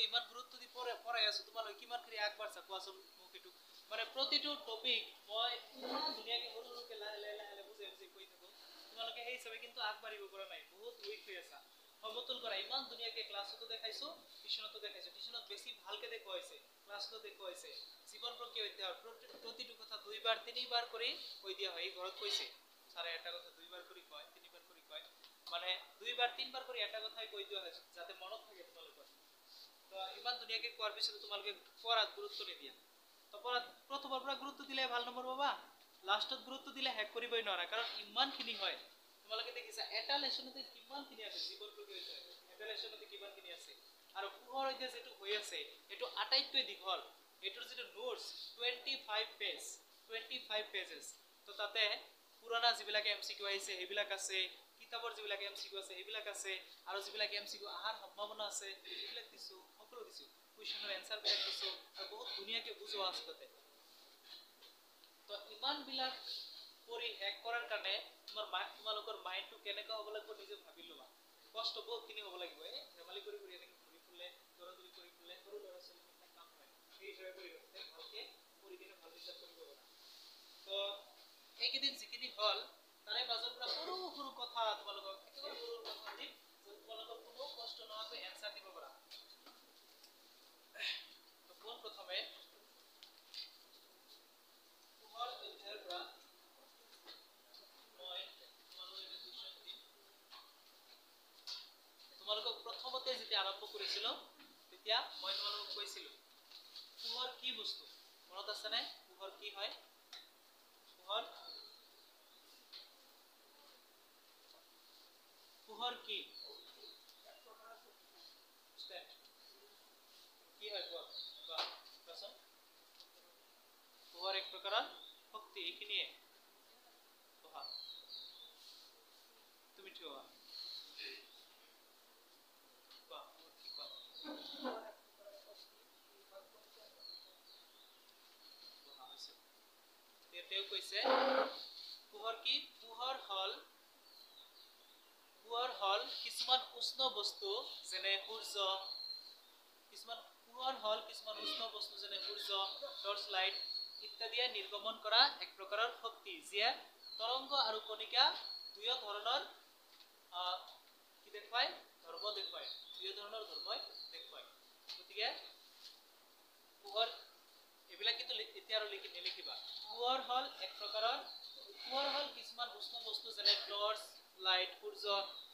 ইমান গুৰুত্ব দি পঢ়াই আছো তোমালোকে কিমানখিনি আগবাঢ়ছা কোৱাচোন মোক এইটো মানে প্ৰতিটো টপিক মই ধুনীয়াকৈ সৰু সৰুকৈ লাহে বুজাই কৈ থাকো তোমালোকে সেই হিচাপে কিন্তু আগবাঢ়িব পৰা নাই বহুত উইক হৈ আছা সমতুল কৰা ইমান ধুনীয়াকৈ ক্লাছতো দেখাইছো টিউচনতো দেখাইছো টিউচনত বেছি ভালকৈ দেখুৱাইছে ক্লাছতো দেখুৱাইছে জীৱন প্ৰক্ৰিয়া অধ্যায় প্ৰতিটো কথা দুইবাৰ তিনিবাৰ কৰি কৈ দিয়া হয় ঘৰত কৈছে ছাৰে এটা কথা দুইবাৰ কৰি কয় তিনিবাৰ কৰি কয় মানে দুইবাৰ তিনিবাৰ কৰি এটা কথাই কৈ দিয়া হয় যাতে মনত থাকে তোমালোকৰ তো ইমান ধুনীয়াকৈ কোৱাৰ পিছতো তোমালোকে পঢ়াত গুৰুত্ব নিদিয়া তো পঢ়াত প্ৰথমৰ পৰা গুৰুত্ব দিলে ভাল নম্বৰ পাবা লাষ্টত গুৰুত্ব দিলে শেষ কৰিবই নোৱাৰা কাৰণ ইমানখিনি হয় তোমালোকে দেখিছা এটা লেসনতে কিমানখিনি আছে জীৱন প্ৰক্ৰিয়া এটা লেসনতে কিমানখিনি আছে আৰু পোহৰ অধ্যায় যেটো হৈ আছে এটো আটাইতকৈ দীঘল এটোৰ যেটো নোটস 25 পেজেস তো তাতে পুৰণা যিবিলাক এমসিকিউ আহিছে সেইবিলাক আছে কিতাপৰ যিবিলাক এমসিকিউ আছে সেইবিলাক আছে আৰু যিবিলাক এমসিকিউ আহাৰ সম্ভাৱনা আছে সেইবিলাক দিছো সকলো দিছো কোৱেশ্চনৰ এনসাৰ বিলাক দিছো আৰু বহুত ধুনীয়াকৈ বুজোৱা আছে তাতে তো ইমান বিলাক পঢ়ি শেষ কৰাৰ কাৰণে তোমালোকৰ মাইন্ডটো কেনেকৈ হ'ব লাগিব নিজে ভাবি লবা কষ্ট বহুতখিনি হ'ব লাগিব ধেমালি কৰি এনেকৈ ঘূৰি ফুৰিলে দৌৰাদৌৰি কৰি ফুৰিলে সৰু ল'ৰা ছোৱালীৰ কাম হয় সেই হিচাপে কৰিব ভালকৈ পঢ়ি কিনে ভাল ৰিজাল্ট কৰিব পাৰা তো এইকেইদিন যিখিনি হ'ল তাৰে মাজৰ পৰা সৰু সৰু কথা তোমালোকক একেবাৰে সৰু কথা দিম তোমালোকৰ কোনো কষ্ট নোহোৱাকৈ এনসাৰ দিব পাৰা তো পোন প্ৰথমে পোহৰ অধ্যায়ৰ পৰা তোমালোকক প্ৰথমতে যেতিয়া আৰম্ভ কৰিছিলো তেতিয়া মই তোমালোকক কৈছিলো পোহৰ কি বস্তু মনত আছে নে পোহৰ কি হয় পোহৰ কি হয় কোৱাচোন পোহৰ এক প্ৰকাৰৰ শক্তি এইখিনিয়ে পঢ়া তুমি ঠিক হোৱা তেওঁ কৈছে পোহৰ কি পোহৰ হল কিছুমান উষ্ণ বস্তু যেনে সূৰ্য টৰ্চ লাইট ইত্যাদিয়ে নিৰ্গমন কৰা এক প্ৰকাৰৰ শক্তি যিয়ে তৰংগ আৰু কণিকা দুয়ো ধৰণৰ কি দেখুৱায় ধৰ্ম দেখুৱায় গতিকে পোহৰ এইবিলাক কিন্তু এতিয়া আৰু নিলিখিবা পোহৰ হল কিছুমান উষ্ণ বস্তু যেনে টৰ্চ লাইট সূৰ্য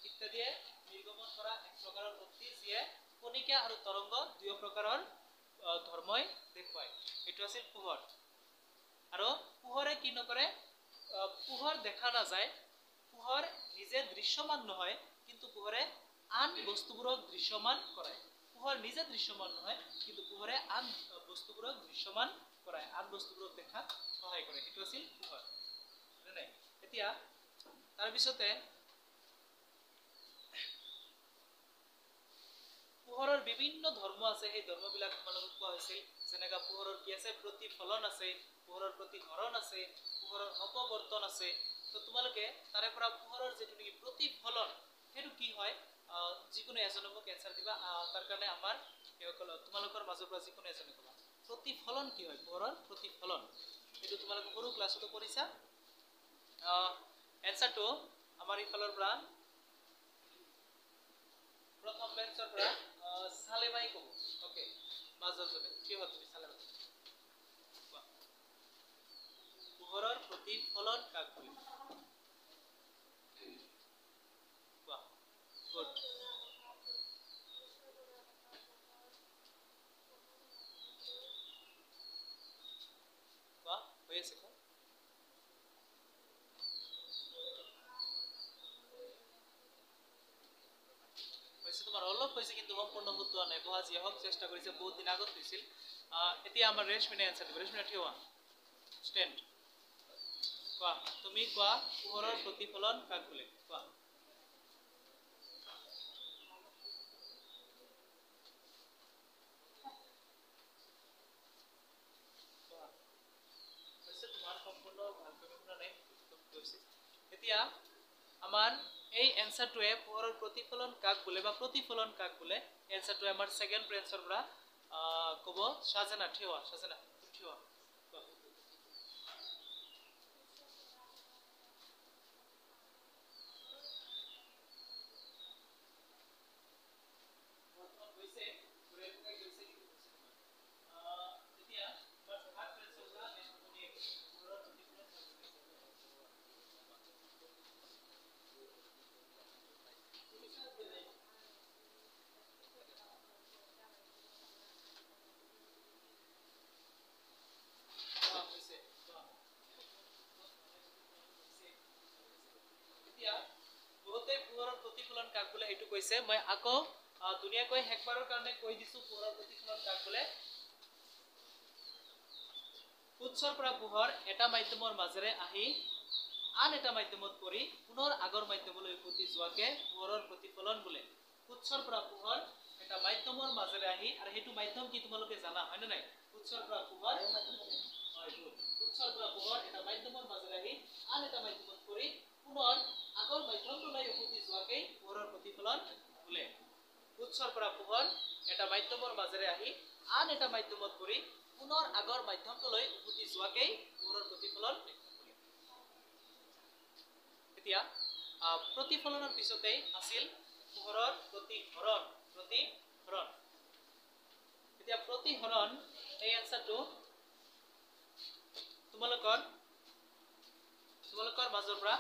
ইত্যাদিয়ে নিৰ্গমন কৰা এক প্ৰকাৰৰ শক্তি যিয়ে কণিকা আৰু তৰংগ দুয়ো প্ৰকাৰৰ ধৰ্মই দেখুৱায় এইটো আছিল পোহৰ আৰু পোহৰে কি নকৰে পোহৰ দেখা নাযায় পোহৰ নিজে দৃশ্যমান নহয় কিন্তু পোহৰে আন বস্তুবোৰক দৃশ্যমান কৰায় পোহৰ নিজে দৃশ্যমান নহয় কিন্তু পোহৰে আন বস্তুবোৰক দৃশ্যমান কৰায় আন বস্তুবোৰক দেখাত সহায় কৰে এইটো আছিল পোহৰ নাই এতিয়া তাৰ পিছতে পোহৰৰ বিভিন্ন ধৰ্ম আছে সেই ধৰ্মবিলাক তোমালোকক কোৱা হৈছিল যেনেকা পোহৰৰ কি আছে প্ৰতিফলন আছে পোহৰৰ প্ৰতিহৰণ আছে পোহৰৰ অপৱৰ্তন আছে তো তোমালোকে তাৰে পৰা পোহৰৰ যেটো নেকি প্ৰতিফলন সেইটো কি হয় যিকোনো এজনে মোক এনসাৰ দিবা তাৰ কাৰণে আমাৰ তোমালোকৰ মাজৰ পৰা যিকোনো এজনে ক'বা প্ৰতিফলন কি হয় পোহৰৰ প্ৰতিফলন এইটো তোমালোকে সৰু ক্লাছতো পঢ়িছা এনসাৰটো আমাৰ ইফালৰ পৰা প্ৰথম বেঞ্চৰ পৰা সালেমাই ক'ব ওকে মাজৰজনে কি হয় তুমি সালেমাই পোহৰৰ প্ৰতিফলন কাক বোলে কোৱা গুড কোৱা হৈ আছে কোৱা তোমাৰ অলপ হৈছে কিন্তু সম্পূৰ্ণ শুদ্ধ নাই বহা যি হওক চেষ্টা কৰিছে বহুত দিন আগত হৈছিল এতিয়া আমাৰ ৰেশমিনে এনসাৰ দিব ৰেশমিনা ঠিক হোৱা ষ্টেণ্ড কোৱা তুমি কোৱা পোহৰৰ প্ৰতিফলন কাক বোলে কোৱা তোমাৰ সম্পূৰ্ণ ভালকৈ শুনা নাই এতিয়া আমাৰ এই এনসাৰটোৱে পোহৰৰ প্ৰতিফলন কাক বোলে বা প্ৰতিফলন কাক বোলে এনসাৰটোৱে আমাৰ সেকেন্ড ব্ৰেঞ্চৰ পৰা ক'ব শাহজানা থিওৱা শাহজানা থিওৱা কৈছে মই আকৌ দুনিয়াকৈ হেকবাৰৰ কাৰণে কৈ দিছো পোহৰৰ প্ৰতিফলন কাক বোলে উৎসৰ পৰা পোহৰ এটা মাধ্যমৰ মাজেৰে আহি আন এটা মাধ্যমত পৰি পুনৰ আগৰ মাধ্যমলৈ উভতি যোৱাকে পোহৰৰ প্ৰতিফলন বোলে উৎসৰ পৰা পোহৰ এটা মাধ্যমৰ মাজেৰে আহি আৰু হেতু মাধ্যম কি তোমালোকে জানা হয় না নাই উৎসৰ পৰা পোহৰ উৎসৰ পৰা পোহৰ এটা মাধ্যমৰ মাজেৰে আহি আন এটা মাধ্যমত পৰি পুনৰ আগৰ মাধ্যমলৈ উভতি যোৱাকে পোহৰৰ প্ৰতিফলন বোলে উৎসৰ পৰা পোহৰ এটা মাধ্যমৰ মাজেৰে আহি আন এটা মাধ্যমত পৰি পুনৰ আগৰ মাধ্যমলৈ উভতি যোৱাকে পোহৰৰ প্ৰতিফলন এতিয়া প্ৰতিফলনৰ পিছতে আছিল পোহৰৰ প্ৰতিহৰণ এতিয়া প্ৰতিহৰণ এই আনসাৰটো তোমালোকৰ মাজৰ পৰা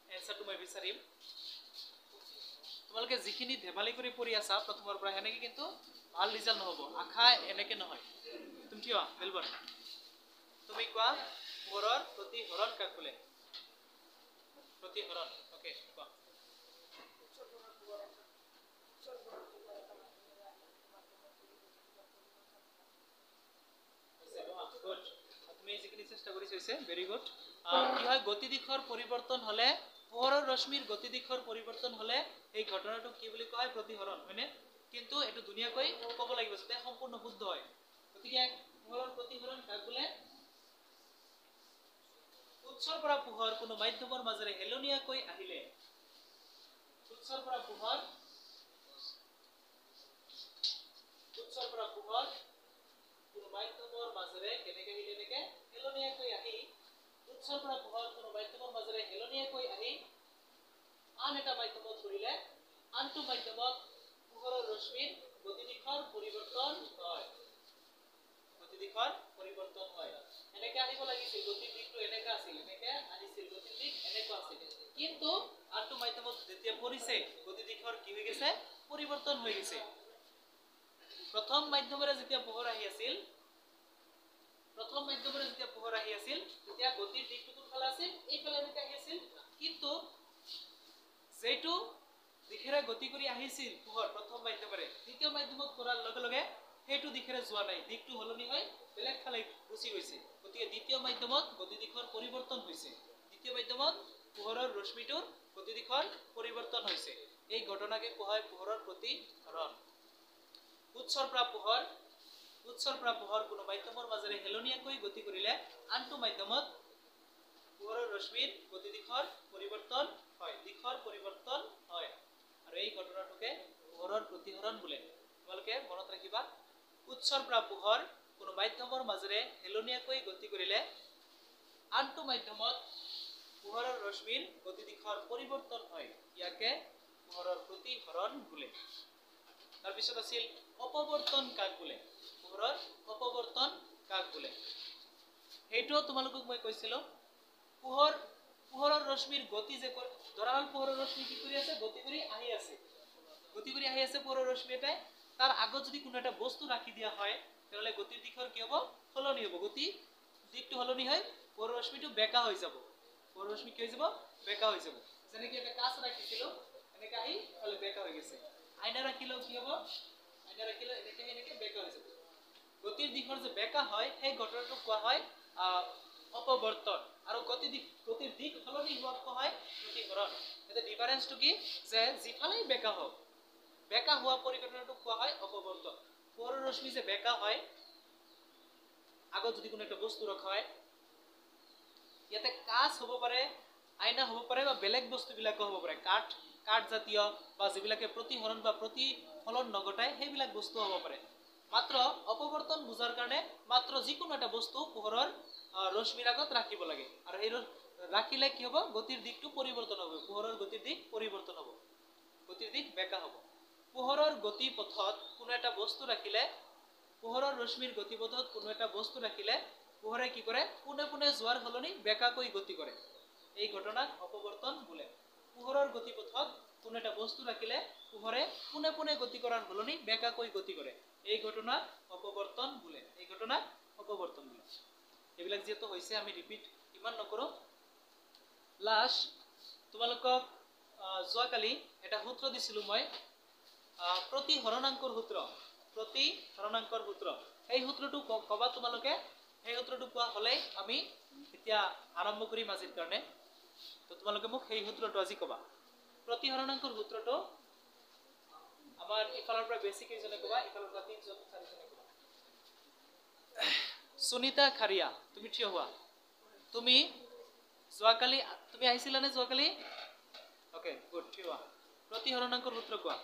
এনসাৰটো মই বিচাৰিম তোমালোকে যিখিনি ধেমালি কৰি পঢ়ি আছা প্ৰথমৰ পৰা হেনেকে কিন্তু ভাল ৰিজাল্ট নহব আশা এনেকে নহয় তুমি কি বেলবন তুমি কোৱা পোহৰৰ প্ৰতিহৰণ কাক বোলে প্ৰতিহৰণ ওকে কোৱা গুড তুমি যিখিনি চেষ্টা কৰি হৈছে ভেৰি গুড কি হয় গতি দিশৰ পৰিৱৰ্তন হলে পোহৰৰ ৰশ্মিৰ গতি দিশৰ পৰিৱৰ্তন হলে এই ঘটনাটো কি বুলি কয় প্ৰতিহৰণ হয়নে কিন্তু এটো দুনিয়াকৈ ক'ব লাগিব যাতে সম্পূৰ্ণ শুদ্ধ হয় গতিকে পোহৰৰ প্ৰতিহৰণ কাক বোলে উৎসৰ পৰা পোহৰ কোনো মাধ্যমৰ মাজেৰে হেলনীয়াকৈ আহিলে উৎসৰ পৰা পোহৰ কোনো মাধ্যমৰ মাজেৰে কেনেকৈ আহিলে নেকে হেলনীয়াকৈ আহি উৎসৰ পৰা পোহৰ কোনো মাধ্যমৰ মাজেৰে হেলনীয়াকৈ আহি আন এটা মাধ্যমত পৰিলে আনটো মাধ্যমত পোহৰৰ ৰশ্মিৰ গতি দিশৰ পৰিৱৰ্তন হয় এনেকৈ আহিব লাগিছিল গতিৰ দিশটো এনেকৈ আছিল এনেকৈ আহিছিল গতিৰ দিশ এনেকৈ আছিল কিন্তু আনটো মাধ্যমত যেতিয়া পৰিছে গতি দিশৰ কি হৈ গৈছে পৰিৱৰ্তন হৈ গৈছে প্ৰথম মাধ্যমৰে যেতিয়া পোহৰ আহি আছিল তেতিয়া গতিৰ দিশটো কোনফালে আছিল এইফালে এনেকৈ আহি আছিল কিন্তু যেটো দিশেৰে গতি কৰি আহিছিল পোহৰ প্ৰথম মাধ্যমৰে দ্বিতীয় মাধ্যমত পৰাৰ লগে লগে হেতু দিশেৰে যোৱা নাই দিকটো হলনি হয় বেলেগ ফালে গুচি গৈছে গতিকে দ্বিতীয় মাধ্যমত গতি দিশৰ পৰিৱৰ্তন হৈছে দ্বিতীয় মাধ্যমত পোহৰৰ ৰশ্মিটোৰ গতি দিশৰ পৰিৱৰ্তন হৈছে এই ঘটনাকে কোৱা হয় পোহৰৰ প্ৰতিহৰণ উৎসৰ পৰা পোহৰ কোনো মাধ্যমৰ মাজেৰে হেলনীয়াকৈ গতি কৰিলে আনটো মাধ্যমত পোহৰৰ ৰশ্মিৰ গতি দিশৰ পৰিৱৰ্তন হয় আৰু এই ঘটনাটোকে পোহৰৰ প্ৰতিহৰণ বোলে তোমালোকে মনত ৰাখিবা উৎসৰ পৰা পোহৰ কোনো মাধ্যমৰ মাজেৰে হেলনীয়াকৈ গতি কৰিলে আনটো মাধ্যমত পোহৰৰ ৰশ্মিৰ গতি দিশৰ পৰিৱৰ্তন হয় ইয়াকে পোহৰৰ প্ৰতিহৰণ বোলে তাৰ পিছত আছিল অপৱৰ্তন কাক বোলে পোহৰৰ অপৱৰ্তন কাক বোলে হেইটো তোমালোকক মই কৈছিলো পোহৰৰ ৰশ্মিৰ গতি যে ধৰাল পোহৰৰ ৰশ্মি কি কৰি আছে গতি কৰি আহি আছে পোহৰৰ ৰশ্মি এটাই তাৰ আগত যদি কোনো এটা বস্তু ৰাখি দিয়া হয় তেহলে গতিৰ দিশৰ কি হ'ব সলনি হ'ব গতি দিকটো সলনি হয় পোহৰৰ ৰশ্মিটো বেকা হৈ যাব যেনেকৈ এটা কাঁচ ৰাখিছিলো এনেকৈ আহি ফলে বেকা হৈ গৈছে আইনা ৰাখিলেও কি হ'ব এনেকৈ বেকা হৈ যাব গতিৰ দিশৰ যে বেকা হয় সেই ঘটনাটোক কোৱা হয় অপৱৰ্তন আৰু গতিৰ দিক সলনি হোৱাক কোৱা হয় প্ৰতিহৰণ এটা ডিফাৰেন্সটো কি যে যিফালেই বেকা হোৱা পৰিঘটনাটোক কোৱা হয় অপৱৰ্তন পোহৰৰ ৰশ্মি যে বেকা হয় আগত যদি কোনো একটা বস্তু ৰখা হয় ইয়াতে কাঁচ হ'ব পাৰে আইনা হ'ব পাৰে বা বেলেগ বস্তুবিলাকো হ'ব পাৰে কাঠজাতীয় বা যিবিলাকে প্ৰতিহৰণ বা প্ৰতিফলন নঘটায় সেইবিলাক বস্তু হ'ব পাৰে। মাত্ৰ অপৱৰ্তন বুজাৰ কাৰণে মাত্ৰ যিকোনো এটা বস্তু পোহৰৰ ৰশ্মিৰ আগত ৰাখিব লাগে আৰু সেই ৰাখিলে কি হ'ব গতিৰ দিকটো পৰিৱৰ্তন হ'ব, পোহৰৰ গতিৰ দিক পৰিৱৰ্তন হ'ব, গতিৰ দিক বেকা হ'ব। পোহৰৰ গতিপথত কোনো এটা বস্তু ৰাখিলে, পোহৰৰ ৰশ্মিৰ গতিপথত কোনো এটা বস্তু ৰাখিলে পোহৰে কি কৰে পোনে পোনে যোৱাৰ সলনি বেকাকৈ গতি কৰে। এই ঘটনাক অপৱৰ্তন বোলে। পোহৰৰ গতিপথত কোনো এটা বস্তু ৰাখিলে পোহৰে পোনে পোনে গতি কৰাৰ সলনি বেকাকৈ গতি কৰে। এই ঘটনাক অপৱৰ্তন বোলে। এই ঘটনাক অপৱৰ্তন বোলে। এইবিলাক যেহেতু হৈছে আমি ৰিপিট ইমান নকৰোঁ। লাষ্ট তোমালোকক যোৱাকালি এটা সূত্ৰ দিছিলোঁ মই, প্ৰতিহৰণাংকৰ সূত্ৰ। প্ৰতিহৰণাংকৰ সূত্ৰ এই সূত্ৰটো ক'বা তোমালোকে। সেই সূত্ৰটো কোৱা হ'লেই আমি এতিয়া আৰম্ভ কৰিম আজিৰ কাৰণে। তো তোমালোকে মোক সেই সূত্ৰটো আজি ক'বা। প্ৰতিহৰণাংকৰ সূত্ৰটো আমাৰ ইফালৰ পৰা বেছি কেইজনে ক'বা, ইফালৰ পৰা 3জন 4জনে ক'বা। সুনিতা খাৰিয়া তুমি থিয় হোৱা। তুমি যোৱাকালি তুমি আহিছিলানে যোৱাকালি? ওকে গুড, থিয় হোৱা। প্ৰতিহৰণাংকৰ সূত্ৰ কোৱা।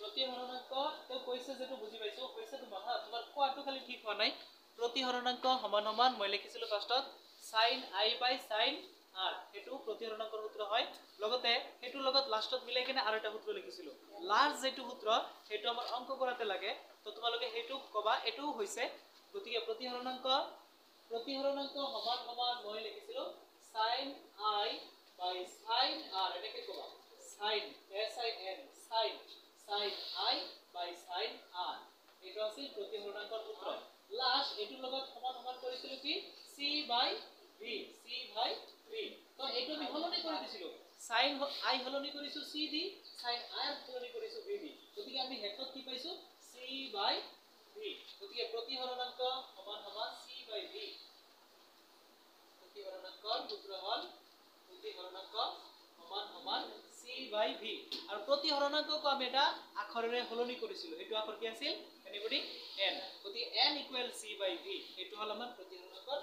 প্ৰতিহৰণাংক তেওঁ কৈছে যেটো বুজি পাইছো, কৈছে তোমাৰ হা, তোমাৰ কোৱাটো খালি ঠিক হোৱা নাই। প্ৰতিহৰণাংক সমান সমান মই লিখিছিলো ফাৰ্ষ্টত sin i by sin r, এটো প্ৰতিহৰণাংকৰ সূত্ৰ হয়। লগতে এটোৰ লগত লাষ্টত মিলাই কিনে আৰু এটা সূত্ৰ লিখিছিলো। লাষ্ট যেটো সূত্ৰ হেটো আমাৰ অংক কৰাতে লাগে, তো তোমালোকে হেটো কবা। এটো হৈছে গতিকে প্ৰতিহৰণাংক সমান সমান মই লিখিছিলো sin i by sin r, এনেকে কবা sin s i n sin i by sin r, এটো আছিল প্ৰতিহৰণাংকৰ সূত্ৰ। লাষ্ট এটোৰ লগত সমান সমান কৰিছিলো কি c by v, c by v। তো এটো আমি হলনি কৰি দিছিলো, sin i হলনি কৰিছো c দি, sin r হলনি কৰিছো v দি। গতিকে আমি হেতত কি পাইছো c by v। গতিকে প্ৰতিহৰণাংক সমান সমান c by v। প্ৰতিহৰণাংকৰ সূত্ৰ হ'ল প্ৰতিহৰণাংক সমান সমান c by v। আৰু প্ৰতিহৰণাংকক আমি এটা আখৰেৰে হলনি কৰিছিলো। হেতু আখৰ কি আছিল? Anybody n। গতিকে n equal c by v, এটো হ'ল আমাৰ প্ৰতিহৰণাংকৰ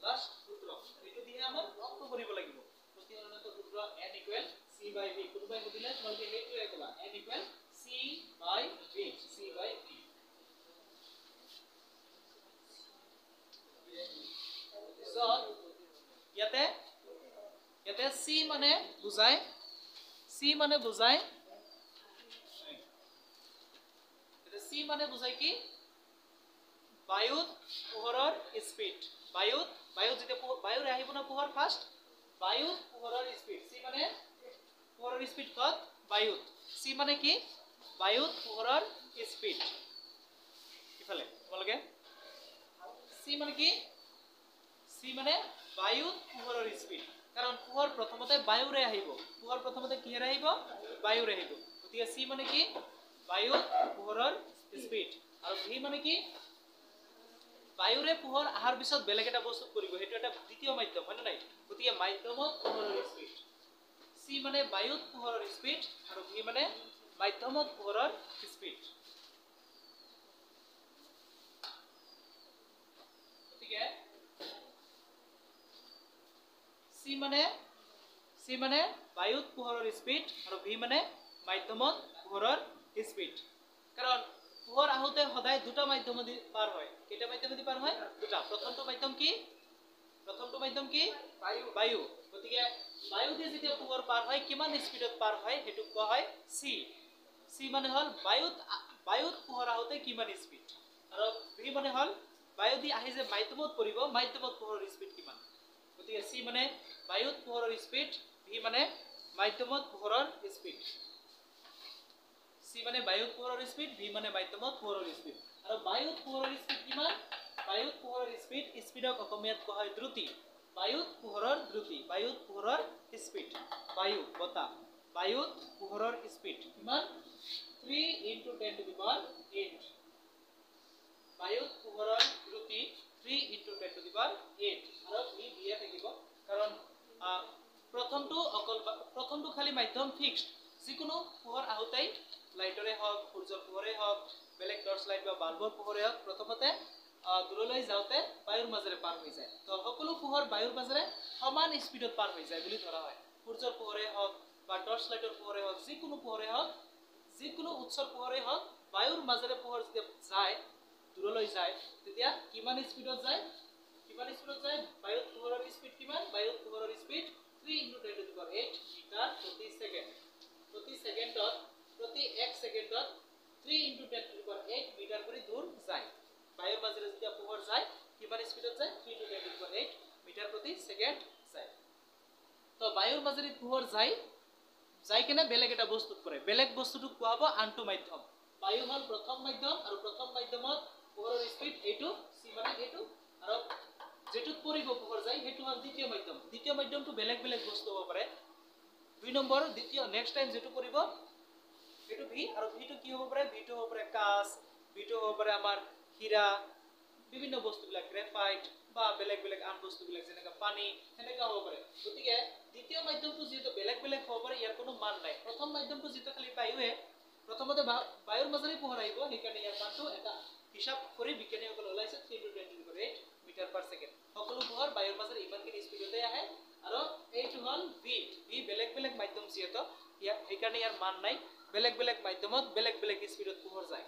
লাষ্ট সূত্ৰ। এটো দিয়ে আমাৰ অংক কৰিব লাগিব। প্ৰতিহৰণাংকৰ সূত্ৰ n equal c by v। কোনোবাই সুধিলে তোমালোকে হেতুৱে ক'বা n equal c by v, c by v। So ইয়াতে c মানে বুজায় C মানে বুজায় কি বায়ুত পোহৰৰ স্পীড। বায়ুত যেতিয়া বায়ুৰ আহিব না পোহৰ ফাৰ্ষ্ট, বায়ুত পোহৰৰ স্পীড। C মানে পোহৰৰ স্পীড কত? বায়ুত। C মানে কি বায়ুত পোহৰৰ স্পীড। ইফালে তোমালোকে C মানে কি? C মানে বায়ুত পোহৰৰ স্পীড। কাৰণ পোহৰ প্ৰথমতে বায়ুৰে আহিব, পোহৰ প্ৰথমতে কিহেৰে আহিব? বায়ুৰে আহিব। গতিকে C মানে কি বায়ুত পোহৰৰ স্পীড। আৰু V মানে কি বায়ুৰে পোহৰ আহাৰ পিছত বেলেগ এটা বস্তু কৰিব, হেতু এটা দ্বিতীয় মাধ্যম হয় না নাই? গতিকে মাধ্যমত পোহৰৰ স্পীড। C মানে বায়ুত পোহৰৰ স্পীড আৰু V মানে মাধ্যমত পোহৰৰ স্পীড। গতিকে C মানে বায়ুত পোহৰৰ স্পীড আৰু V মানে মাধ্যমত পোহৰৰ স্পীড। কাৰণ পোহৰ আহোতে সদায় দুটা মাধ্যমেদি পাৰ হয়। কেইটা মাধ্যমেদি পাৰ হয়? দুটা। প্ৰথমটো মাধ্যম কি বায়ু। গতিকে বায়ু দিয়ে যেতিয়া পোহৰ পাৰ হয় কিমান স্পীডত পাৰ হয় হেতু কোৱা হয় c। c মানে হল বায়ুত পোহৰ আহোতে কিমান স্পীড। আৰু v মানে হল বায়ু দি আহি যে মাধ্যমত পৰিব, মাধ্যমত পোহৰৰ স্পীড কিমান। গতিকে c মানে বায়ুত পোহৰৰ স্পীড, v মানে মাধ্যমত পোহৰৰ স্পীড। c c মানে বায়ুত পোহৰৰ স্পীড, v মানে মাধ্যমত পোহৰৰ স্পীড। আৰু বায়ুত পোহৰৰ স্পীড কিমান? বায়ুত পোহৰৰ স্পীডক অসমীয়াত কোৱা হয় দ্ৰুতি। বায়ুত পোহৰৰ দ্ৰুতি, বায়ুত পোহৰৰ স্পীড, বায়ু বতাহ, বায়ুত পোহৰৰ স্পীড কিমান? 3 × 10⁸। বায়ুত পোহৰৰ দ্ৰুতি 3 × 10⁸। আৰু v দিয়া থাকিব কাৰণ প্ৰথমটো খালি মাধ্যম ফিক্সড। যিকোনো পোহৰ আহোঁতেই লাইটৰে হওক, সূৰ্যৰ পোহৰে হওক, বেলেগ টৰ্চ লাইট বা বাল্বৰ পোহৰে হওক, প্ৰথমতে দূৰলৈ যাওঁতে বায়ুৰ মাজেৰে পাৰ হৈ যায়। তো সকলো পোহৰ বায়ুৰ মাজেৰে সমান স্পীডত পাৰ হৈ যায় বুলি ধৰা হয়। সূৰ্যৰ পোহৰে হওক বা টৰ্চ লাইটৰ পোহৰে হওক, যিকোনো পোহৰে হওক, যিকোনো উৎসৰ পোহৰে হওক, বায়ুৰ মাজেৰে পোহৰ যেতিয়া যায়, দূৰলৈ যায়, তেতিয়া কিমান স্পীডত যায়? কিমান স্পীডত যায়? বায়ুত পোহৰৰ স্পীড কিমান? বায়ুত পোহৰৰ স্পীড 3 × 10⁸ মিটাৰ প্ৰতি ছেকেণ্ড। প্ৰতি ছেকেণ্ডত, প্ৰতি 1 ছেকেণ্ডত 3 × 10⁸ মিটাৰ কৰি দূৰ যায়। বায়ুৰ মাজেৰে যেতিয়া পোহৰ যায়, কিমান স্পীডত যায়? 3 × 10⁸ মিটাৰ প্ৰতি ছেকেণ্ড যায়। তো বায়ুৰ মাজেৰে পোহৰ যায়, যাই কেনে বেলেগ এটা বস্তুত পৰে। বেলেগ বস্তুটোক কোৱা হ'ব আনটো মাধ্যম। বায়ু হ'ল প্ৰথম মাধ্যম, আৰু প্ৰথম মাধ্যমত পোহৰৰ স্পীড এইটো, c মানে এইটো, আৰু যেটোত পৰিব পোহৰ যায় সেইটো হ'ল দ্বিতীয় মাধ্যম। দ্বিতীয় মাধ্যমটো বেলেগ বেলেগ বস্তু হ'ব পাৰে। 2 নম্বৰ দ্বিতীয় নেক্সট টাইম যেটো পৰিব সেইটো v, আৰু vটো কি হ'ব পাৰে? vটো হ'ব পাৰে কাঁচ, vটো হ'ব পাৰে আমাৰ হীৰা, বিভিন্ন বস্তুবিলাক গ্ৰেফাইট বা বেলেগ বেলেগ আন বস্তুবিলাক যেনেকা পানী, সেনেকা হ'ব পাৰে। গতিকে দ্বিতীয় মাধ্যমটো যেহেতু বেলেগ বেলেগ হ'ব পাৰে, ইয়াৰ কোনো মান নাই। প্ৰথম মাধ্যমটো যেটা খালি বায়ুৱে, প্ৰথমতে বায়ুৰ মাজেৰে পোহৰ আহিব, সেইকাৰণে ইয়াৰ মানটো এটা হিসাব কৰি বিজ্ঞানীসকলে ওলাইছে 3 × 10⁸ মিটাৰ পাৰ ছেকেণ্ড। সকলো পোহৰ বায়ুৰ মাজেৰে ইমানখিনি স্পীডতে আহে। আৰু এইটো হ'ল v বেলেগ বেলেগ মাধ্যম যিহেতু সেইকাৰণে ইয়াৰ মান নাই। বেলেগ বেলেগ মাধ্যমত বেলেগ বেলেগ স্পীডত পোহৰ যায়।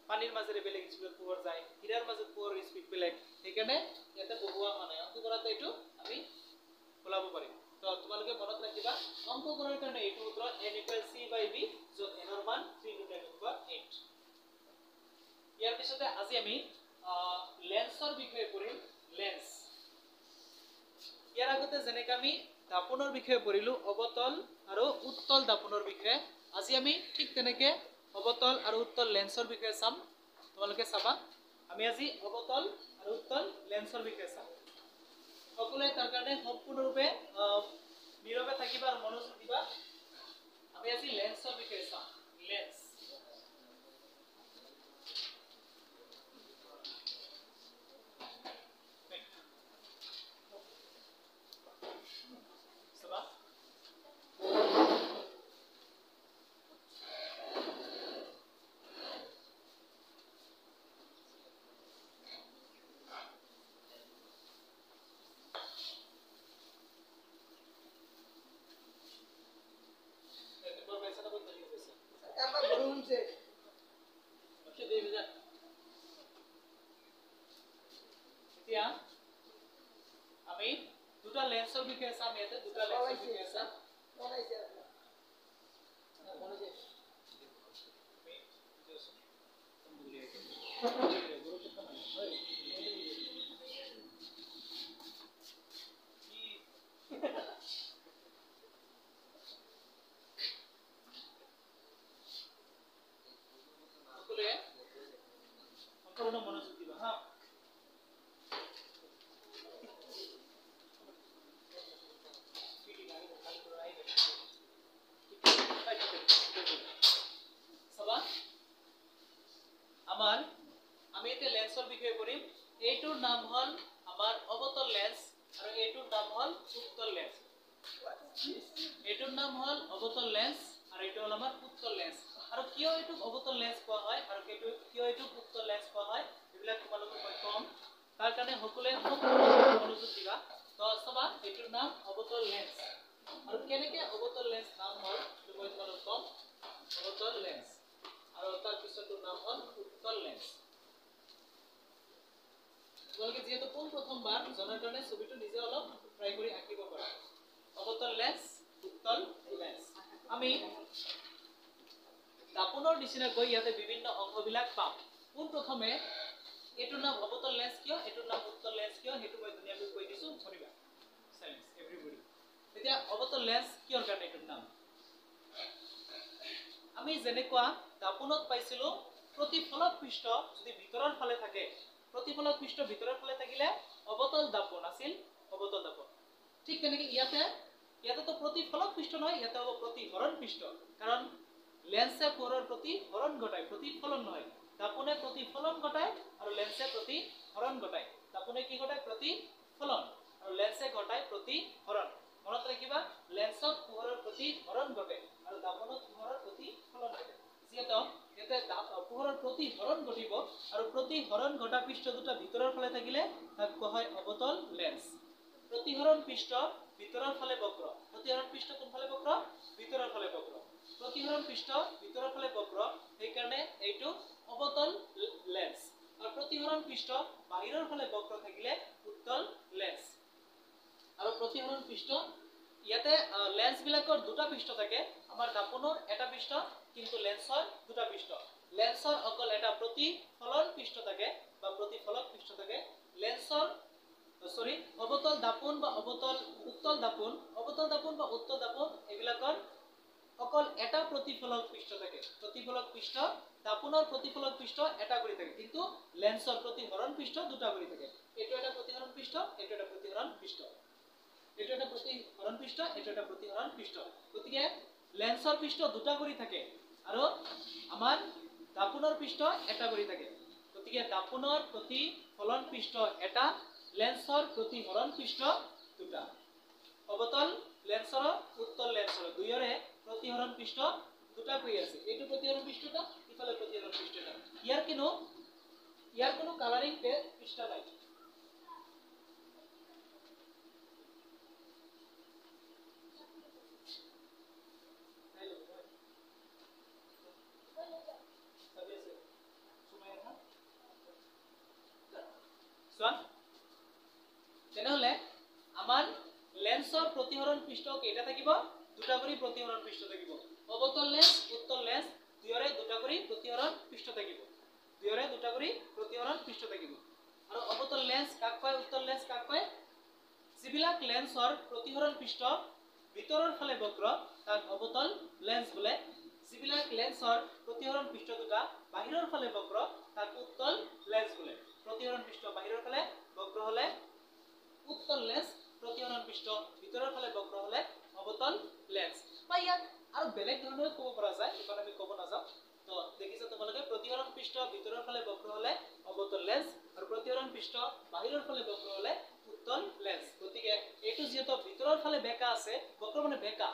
পানীৰ মাজেৰে বেলেগ স্পীডত পোহৰ যায়, হীৰাৰ মাজত পোহৰৰ স্পীড বেলেগ, সেইকাৰণে ইয়াতে বহুৱা হোৱা নাই। অংক কৰাতে এইটো আমি ওলাব পাৰিম। তো তোমালোকে মনত ৰাখিবা, অংক কৰাৰ কাৰণে এইটো সূত্ৰ n = c/v, য'ত n ৰ মান 3 × 10⁸। ইয়াৰ পিছতে আজি আমি লেন্সৰ বিষয়ে পঢ়িম। লেন্স, ইয়াৰ আগতে যেনেকৈ আমি দাপনৰ বিষয়ে পঢ়িলো, অৱতল আৰু উত্তল দাপনৰ বিষয়ে, আজি আমি ঠিক তেনেকৈ অৱতল আৰু উত্তল লেন্সৰ বিষয়ে চাম। তোমালোকে চাবা, আমি আজি অৱতল আৰু উত্তল লেন্সৰ বিষয়ে চাম। সকলোৱে তাৰ কাৰণে সম্পূৰ্ণৰূপে নীৰৱে থাকিবা আৰু মনোযোগ দিবা। আমি আজি লেন্সৰ বিষয়ে চাম। লেন্স, চাবা এতিয়া আমি দুটা লেন্সৰ বিষয়ে চাম। ইয়াতে দুটা লেন্সৰ বিষয়ে চাম। সকলোৱে সম্পূৰ্ণ মনোযোগ দিবা হা। আমি এতিয়া লেন্সৰ বিষয়ে পঢ়িম। এইটোৰ নাম হ'ল আমাৰ অৱতল লেন্স, আৰু এইটোৰ নাম হ'ল উত্তল লেন্স। এইটোৰ নাম হ'ল অৱতল লেন্স, আৰু এইটো হ'ল আমাৰ উত্তল লেন্স। আৰু কিয় এইটোক অৱতল লেন্স কোৱা হয় আৰু কিয় এইটোক উত্তল লেন্স কোৱা হয়, এইবিলাক তোমালোকক মই ক'ম। তাৰ কাৰণে সকলোৱে মনোযোগ দিবা। তো চাবা, এইটোৰ নাম অৱতল লেন্স, আৰু কেনেকৈ অৱতল লেন্স নাম হ'ল মই তোমালোকক ক'ম। অৱতল লেন্স, আৰু তাৰ পিছৰটোৰ নাম হ'ল উত্তল লেন্স। তোমালোকে যিহেতু প্ৰথমবাৰ জনাৰ কাৰণে ছবিটো নিজে অলপ ট্ৰাই কৰি আঁকিব পাৰা। অৱতল লেন্স, উত্তল লেন্স। আমি দাপনৰ নিচিনাকৈ ইয়াতে বিভিন্ন অংশবিলাক পাম। পোনপ্ৰথমে এইটোৰ নাম অৱতল লেন্স কিয়, এইটোৰ নাম উত্তল লেন্স কিয়, সেইটো মই ধুনীয়াকৈ কৈ দিছোঁ, শুনিবা। Silence everybody. এতিয়া অৱতল লেন্স কিহৰ কাৰণে এইটোৰ নাম? আমি আমি যেনেকুৱা দাপোনত পাইছিলো প্ৰতিফলক পৃষ্ঠ যদি ভিতৰৰ ফালে থাকে, প্ৰতিফলক পৃষ্ঠ ভিতৰৰ ফালে থাকিলে অবতল দাপোন আছিল অবতল দাপোন। ঠিক তেনেকৈ ইয়াতে তো প্ৰতিফলক পৃষ্ঠ নহয়, ইয়াতে হ'ব প্ৰতিহৰণ পৃষ্ঠ, কাৰণ লেন্সে পোহৰৰ প্ৰতিহৰণ ঘটায়, প্ৰতিফলন নহয়। দাপোনে প্ৰতিফলন ঘটায় আৰু লেন্সে প্ৰতিহৰণ ঘটায়। দাপোনে কি ঘটায়? প্ৰতিফলন, আৰু লেন্সে ঘটায় প্ৰতিহৰণ। মনত ৰাখিবা, লেন্সত পোহৰৰ প্ৰতিহৰণ ঘটে আৰু দাপোনত পোহৰৰ প্ৰতিফলন ঘটে। যিহেতু ইয়াতে পোহৰৰ প্ৰতিহৰণ ঘটিব আৰু প্ৰতিহৰণ ঘটা পৃষ্ঠ দুটা ভিতৰৰ ফালে থাকিলে তাক কোৱা হয় অবতল লেন্স। প্ৰতিহৰণ পৃষ্ঠ ভিতৰৰ ফালে বক্ৰ, প্ৰতিহৰণ পৃষ্ঠ কোনফালে বক্ৰ? ভিতৰৰ ফালে বক্ৰ। প্ৰতিহৰণ পৃষ্ঠ ভিতৰৰ ফালে বক্ৰ, সেইকাৰণে এইটো অবতল লেন্স। আৰু প্ৰতিহৰণ পৃষ্ঠ বাহিৰৰ ফালে বক্ৰ থাকিলে উত্তল লেন্স। আৰু প্ৰতিহৰণ পৃষ্ঠ ইয়াতে লেন্স বিলাকৰ দুটা পৃষ্ঠ থাকে, আমাৰ দাপোনৰ এটা পৃষ্ঠ কিন্তু লেন্সৰ দুটা পৃষ্ঠ। লেন্সৰ অকল এটা প্ৰতিফলন পৃষ্ঠ থাকে বা প্ৰতিফলক পৃষ্ঠ থাকে। লেন্সৰ অবতল দাপোন বা উত্তল দাপোন বা উত্তল দাপোন এইবিলাকৰ অকল এটা প্ৰতিফলক পৃষ্ঠ থাকে। প্ৰতিফলক পৃষ্ঠ দাপোনৰ প্ৰতিফলক পৃষ্ঠ এটা কৰি থাকে, কিন্তু লেন্সৰ প্ৰতিহৰণ পৃষ্ঠ দুটা কৰি থাকে। এইটো এটা প্ৰতিহৰণ পৃষ্ঠ, এইটো এটা প্ৰতিহৰণ পৃষ্ঠ। এইটো এটা প্ৰতিহৰণ পৃষ্ঠ, এইটো এটা প্ৰতিহৰণ পৃষ্ঠ। গতিকে লেন্সৰ পৃষ্ঠ দুটা কৰি থাকে আৰু আমাৰ দাপোনৰ পৃষ্ঠ এটা কৰি থাকে। গতিকে দাপোনৰ প্ৰতিফলন পৃষ্ঠ এটা, লেন্সৰ প্ৰতিহৰণ পৃষ্ঠ দুটা। অবতল লেন্সৰ উত্তল লেন্সৰ দুয়োৰে প্ৰতিহৰণ পৃষ্ঠ দুটা কৰি আছে। এইটো প্ৰতিহৰণ পৃষ্ঠটা, ইফালে প্ৰতিহৰণ পৃষ্ঠটা। ইয়াৰ কোনো কালাৰিং পৃষ্ঠ নাই। তেনেহলে আমাৰ লেন্সৰ প্ৰতিহৰণ পৃষ্ঠ কেইটা থাকিব? দুটা কৰি প্ৰতিহৰণ পৃষ্ঠ থাকিব। অবতল লেন্স, উত্তল লেন্স দুয়োৰে দুটা কৰি প্ৰতিহৰণ পৃষ্ঠ থাকিব। দুয়োৰে দুটা কৰি প্ৰতিহৰণ পৃষ্ঠ থাকিব। আৰু অবতল লেন্স কাক কয়, উত্তল লেন্স কাক কয়? যিবিলাক লেন্সৰ প্ৰতিহৰণ পৃষ্ঠ ভিতৰৰ ফালে বক্ৰ তাক অবতল লেন্স বোলে। যিবিলাক লেন্সৰ প্ৰতিহৰণ পৃষ্ঠ দুটা বাহিৰৰ ফালে বক্ৰ তাক উত্তল লেন্স বোলে। প্ৰতিহৰণ পৃষ্ঠ বাহিৰৰ ফালে বক্ৰ হলে উত্তল লেন্স, প্ৰতিহৰণ পৃষ্ঠ ভিতৰৰ ফালে বক্ৰ হলে অবতল লেন্স। বা ইয়াক আৰু বেলেগ ধৰণে ক'ব পৰা যায়, ইমান আমি ক'ব নাযাওঁ। তো দেখিছা তোমালোকে, প্ৰতিহৰণ পৃষ্ঠ ভিতৰৰ ফালে বক্ৰ হলে অবতল লেন্স আৰু প্ৰতিহৰণ পৃষ্ঠ বাহিৰৰ ফালে বক্ৰ হলে উত্তল লেন্স। গতিকে এইটো যিহেতু ভিতৰৰ ফালে বেকা আছে, বক্ৰ মানে বেকা,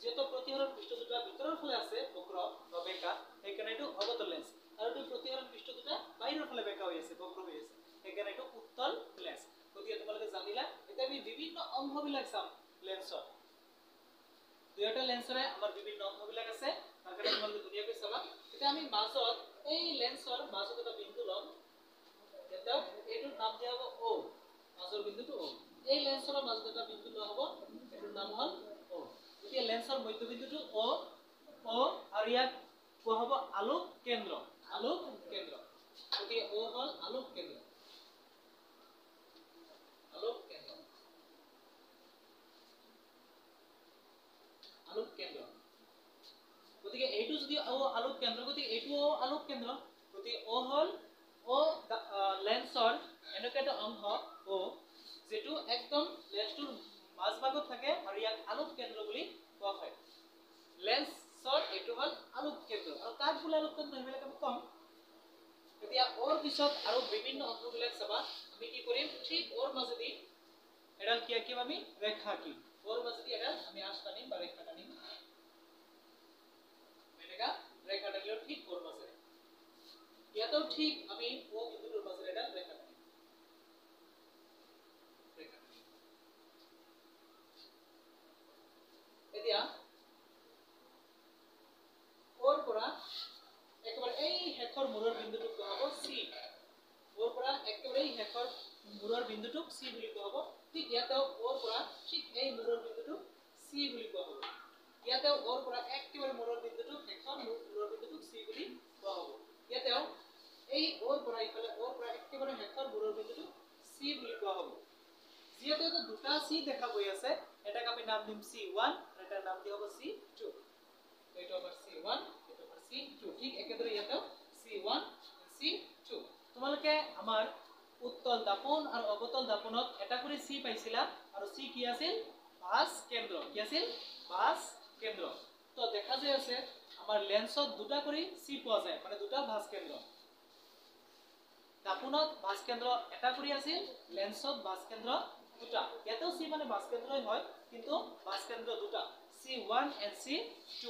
যিহেতু প্ৰতিহৰণ পৃষ্ঠ দুটা ভিতৰৰ ফালে আছে বক্ৰ বা বেকা, সেইকাৰণে এইটো অবতল লেন্স। আৰু এইটো প্ৰতিহৰণ পৃষ্ঠ দুটা বাহিৰৰ ফালে বেকা হৈ আছে, বক্ৰ হৈ আছে, সেইকাৰণে এইটো উত্তল লেন্স। গতিকে তোমালোকে জানিলা। এতিয়া আমি বিভিন্ন অংশবিলাক চাম লেন্সৰ। দুয়োটা লেন্সৰে আমাৰ বিভিন্ন অংশবিলাক আছে, তাৰ কাৰণে তোমালোকে ধুনীয়াকৈ চাবা। এতিয়া আমি মাজত এই লেন্সৰ মাজত এটা বিন্দু ল'ম, এতিয়া এইটোৰ নাম দিয়া হ'ব O, মাজৰ বিন্দুটো O। এই লেন্সৰ মাজত এটা বিন্দু লোৱা হ'ব, এইটোৰ নাম হ'ল O। গতিকে লেন্সৰ মধ্যবিন্দুটো O, আৰু ইয়াক কোৱা হ'ব আলোক কেন্দ্ৰ। আলোক কেন্দ্ৰ, গতিকে O হ'ল আলোক কেন্দ্ৰ। আলোক কেন্দ্ৰ, আলোক কেন্দ্ৰ। গতিকে এইটো যদি আলোক কেন্দ্ৰ, গতিকে এইটো আলোক কেন্দ্ৰ। গতিকে O হ'ল লেন্সৰ এনেকুৱা এটা অংশ O, যেটো একদম লেন্সটোৰ মাজভাগত থাকে আৰু ইয়াক আলোক কেন্দ্ৰ বুলি কোৱা হয়। লেন্সৰ এইটো হ'ল আলোক কেন্দ্ৰ। আৰু কাক বোলে আলোক কেন্দ্ৰ সেইবিলাক আমি কম। এতিয়া ওৰ পিছত আৰু বিভিন্ন অংশবিলাক চাবা। আমি কি কৰিম, ঠিক ওৰ মাজেদি এডাল কি আঁকিম, আমি ৰেখা আঁকিম। ওৰ মাজেদি এডাল আমি আঁচ টানিম বা ৰেখা টানিম। এনেকা ৰেখা টানিলে ঠিক ওৰ মাজেৰে। ইয়াতেও ঠিক আমি ও বিন্দুটোৰ মাজেৰে এডাল ৰেখা টানিম। এতিয়া ওৰ পৰা একেবাৰে এই শেষৰ মূৰৰ বিন্দুটোক কোৱা হ'ব C। ওৰ পৰা একেবাৰে এই শেষৰ মূৰৰ বিন্দুটোক C বুলি কোৱা হ'ব। ঠিক ইয়াতেও ওৰ পৰা ঠিক এই মূৰৰ বিন্দুটোক C বুলি কোৱা হ'ব। ইয়াতেও ওৰ পৰা একেবাৰে মূৰৰ বিন্দুটোক শেষৰ মূৰৰ বিন্দুটোক C বুলি কোৱা হ'ব। ইয়াতেও এই ওৰ পৰা ইফালে ওৰ পৰা একেবাৰে শেষৰ মূৰৰ বিন্দুটোক C বুলি কোৱা হ'ব। যিহেতু এটা দুটা C দেখা গৈ আছে, এটাক আমি নাম দিম C1 আৰু এটাৰ নাম দিয়া হ'ব C2। এইটো আমাৰ C1, এইটো আমাৰ C2 ঠিক একেদৰে ইয়াতেও C1 C2 তোমালোকে আমাৰ উত্তল দাপন আৰু অবতল দাপনত এটা কৰি C পাইছিলা আৰু C কি আছিল ভাঁজ কেন্দ্ৰ কি আছিল ভাঁজ কেন্দ্ৰ তো দেখা যায় আছে আমাৰ লেন্সত দুটা কৰি C পোৱা যায় মানে দুটা ভাঁজ কেন্দ্ৰ দাপনত ভাঁজ কেন্দ্ৰ এটা কৰি আছিল লেন্সত ভাঁজ কেন্দ্ৰ দুটা ইয়াতেও C মানে ভাঁজ কেন্দ্ৰই হয় কিন্তু ভাঁজ কেন্দ্ৰ দুটা C1 and C2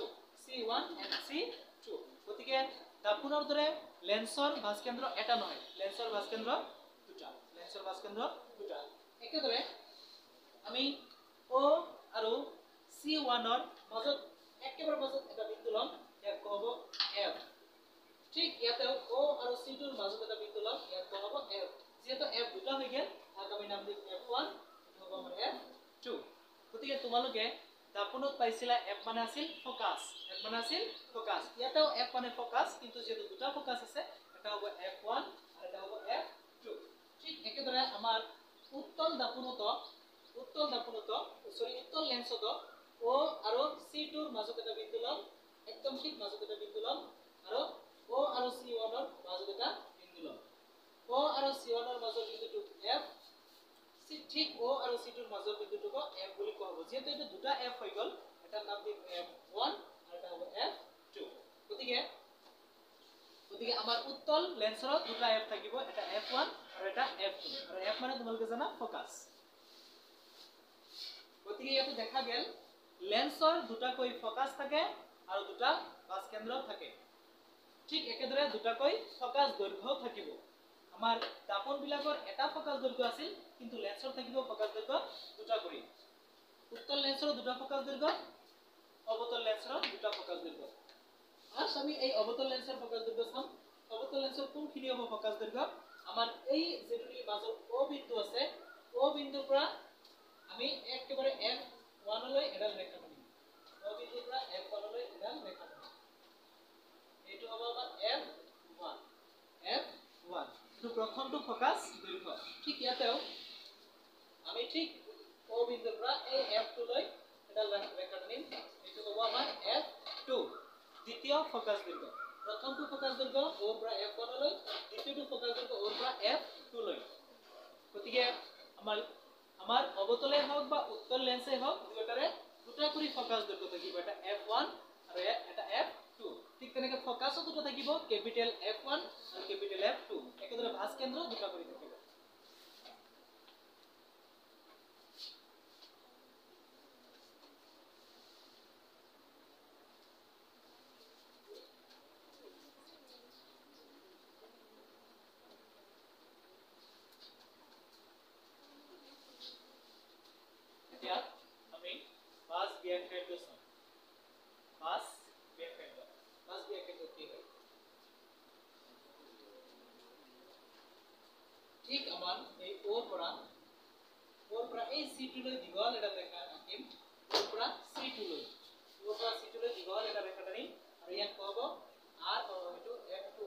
C1 and C2 গতিকে দাপনৰ দৰে লেন্সৰ ভাঁজ কেন্দ্ৰ এটা নহয় লেন্সৰ ভাঁজ কেন্দ্ৰ দুটা লেন্সৰ ভাঁজ কেন্দ্ৰ দুটা একেদৰে আমি O আৰু C1 ৰ মাজত একেবাৰে মাজত এটা বিন্দু লম ইয়াক ক'ব F ঠিক ইয়াতেও O আৰু C2 ৰ মাজত এটা বিন্দু লম ইয়াক ক'ব F যেহেতু F দুটা হৈ গেল তাক আমি নাম দিম F1 এটো হ'ব আমাৰ F2 গতিকে তোমালোকে দাপনত পাইছিলা F মানে আছিল ফোকাস F মানে আছিল ফোকাস ইয়াতেও F মানে ফোকাস কিন্তু যেহেতু দুটা ফোকাস আছে এটা হ'ব F1 আৰু এটা হ'ব F2 ঠিক একেদৰে আমাৰ উত্তল দাপনত উত্তল লেন্সত O আৰু C2 ৰ মাজত এটা বিন্দু লম একদম ঠিক মাজত এটা বিন্দু লম আৰু O আৰু C1 ৰ মাজত এটা বিন্দু লম O আৰু C1 ৰ মাজৰ বিন্দুটো F ঠিক O আৰু C2 ৰ মাজৰ বিন্দুটোক F বুলি কোৱা হ'ব যেহেতু এটা দুটা F হৈ গল এটা নাম দিম F1 আৰু এটা হ'ব F2 গতিকে আমাৰ উত্তল লেন্সৰ দুটা F থাকিব এটা F1 আৰু এটা F2 আৰু F মানে তোমালোকে জানা ফোকাস গতিকে ইয়াতে দেখা গেল লেন্সৰ দুটাকৈ ফোকাস থাকে আৰু দুটা ভাঁজ কেন্দ্ৰ থাকে ঠিক একেদৰে দুটাকৈ ফোকাস দৈৰ্ঘ্য থাকিব আমাৰ দাপন বিলাকৰ এটা ফোকাস দৈৰ্ঘ্য আছিল কিন্তু লেন্সৰ থাকিব ফোকাস দৈৰ্ঘ্য দুটা কৰি উত্তল লেন্সৰ দুটা ফোকাস দৈৰ্ঘ্য অবতল লেন্সৰ দুটা ফোকাস দৈৰ্ঘ্য আজ আমি এই অবতল লেন্সৰ ফোকাস দৈৰ্ঘ্য চাম অবতল লেন্সৰ কোনখিনি হ'ব ফোকাস দৈৰ্ঘ্য আমাৰ এই যেটুকি মাজৰ O বিন্দু আছে O বিন্দুৰ পৰা আমি একেবাৰে F1 লৈ এডাল ৰেখা টানিম O বিন্দুৰ পৰা F1 লৈ এডাল ৰেখা টানিম এইটো হ'ব আমাৰ F1 তো প্ৰথমটো ফোকাস দৈৰ্ঘ্য ঠিক ইয়াতেও আমি ঠিক O বিন্দুৰ পৰা এই F2 লৈ এডাল ৰেখা টানিম এইটো হ'ব আমাৰ F2 দ্বিতীয় ফোকাস দৈৰ্ঘ্য প্ৰথমটো ফোকাস দৈৰ্ঘ্য O ৰ পৰা F1 লৈ দ্বিতীয়টো ফোকাস দৈৰ্ঘ্য O ৰ পৰা F2 লৈ গতিকে আমাৰ অবতলে হওক বা উত্তল লেন্সে হওক দুটাৰে দুটা কৰি ফোকাস দৈৰ্ঘ্য থাকিব এটা F1 আৰু এটা F2 ঠিক তেনেকৈ ফোকাসও দুটা থাকিব ক্যাপিটেল F1 আৰু ক্যাপিটেল F2 একেদৰে ভাঁজ কেন্দ্ৰ দুটা কৰি থাকিব ঠিক আমাৰ এই O পৰা এই C2 লৈ দীঘল এটা ৰেখা আঁকিম O পৰা C2 লৈ দীঘল এটা ৰেখা টানিম আৰু ইয়াক ক'ব R এইটো F2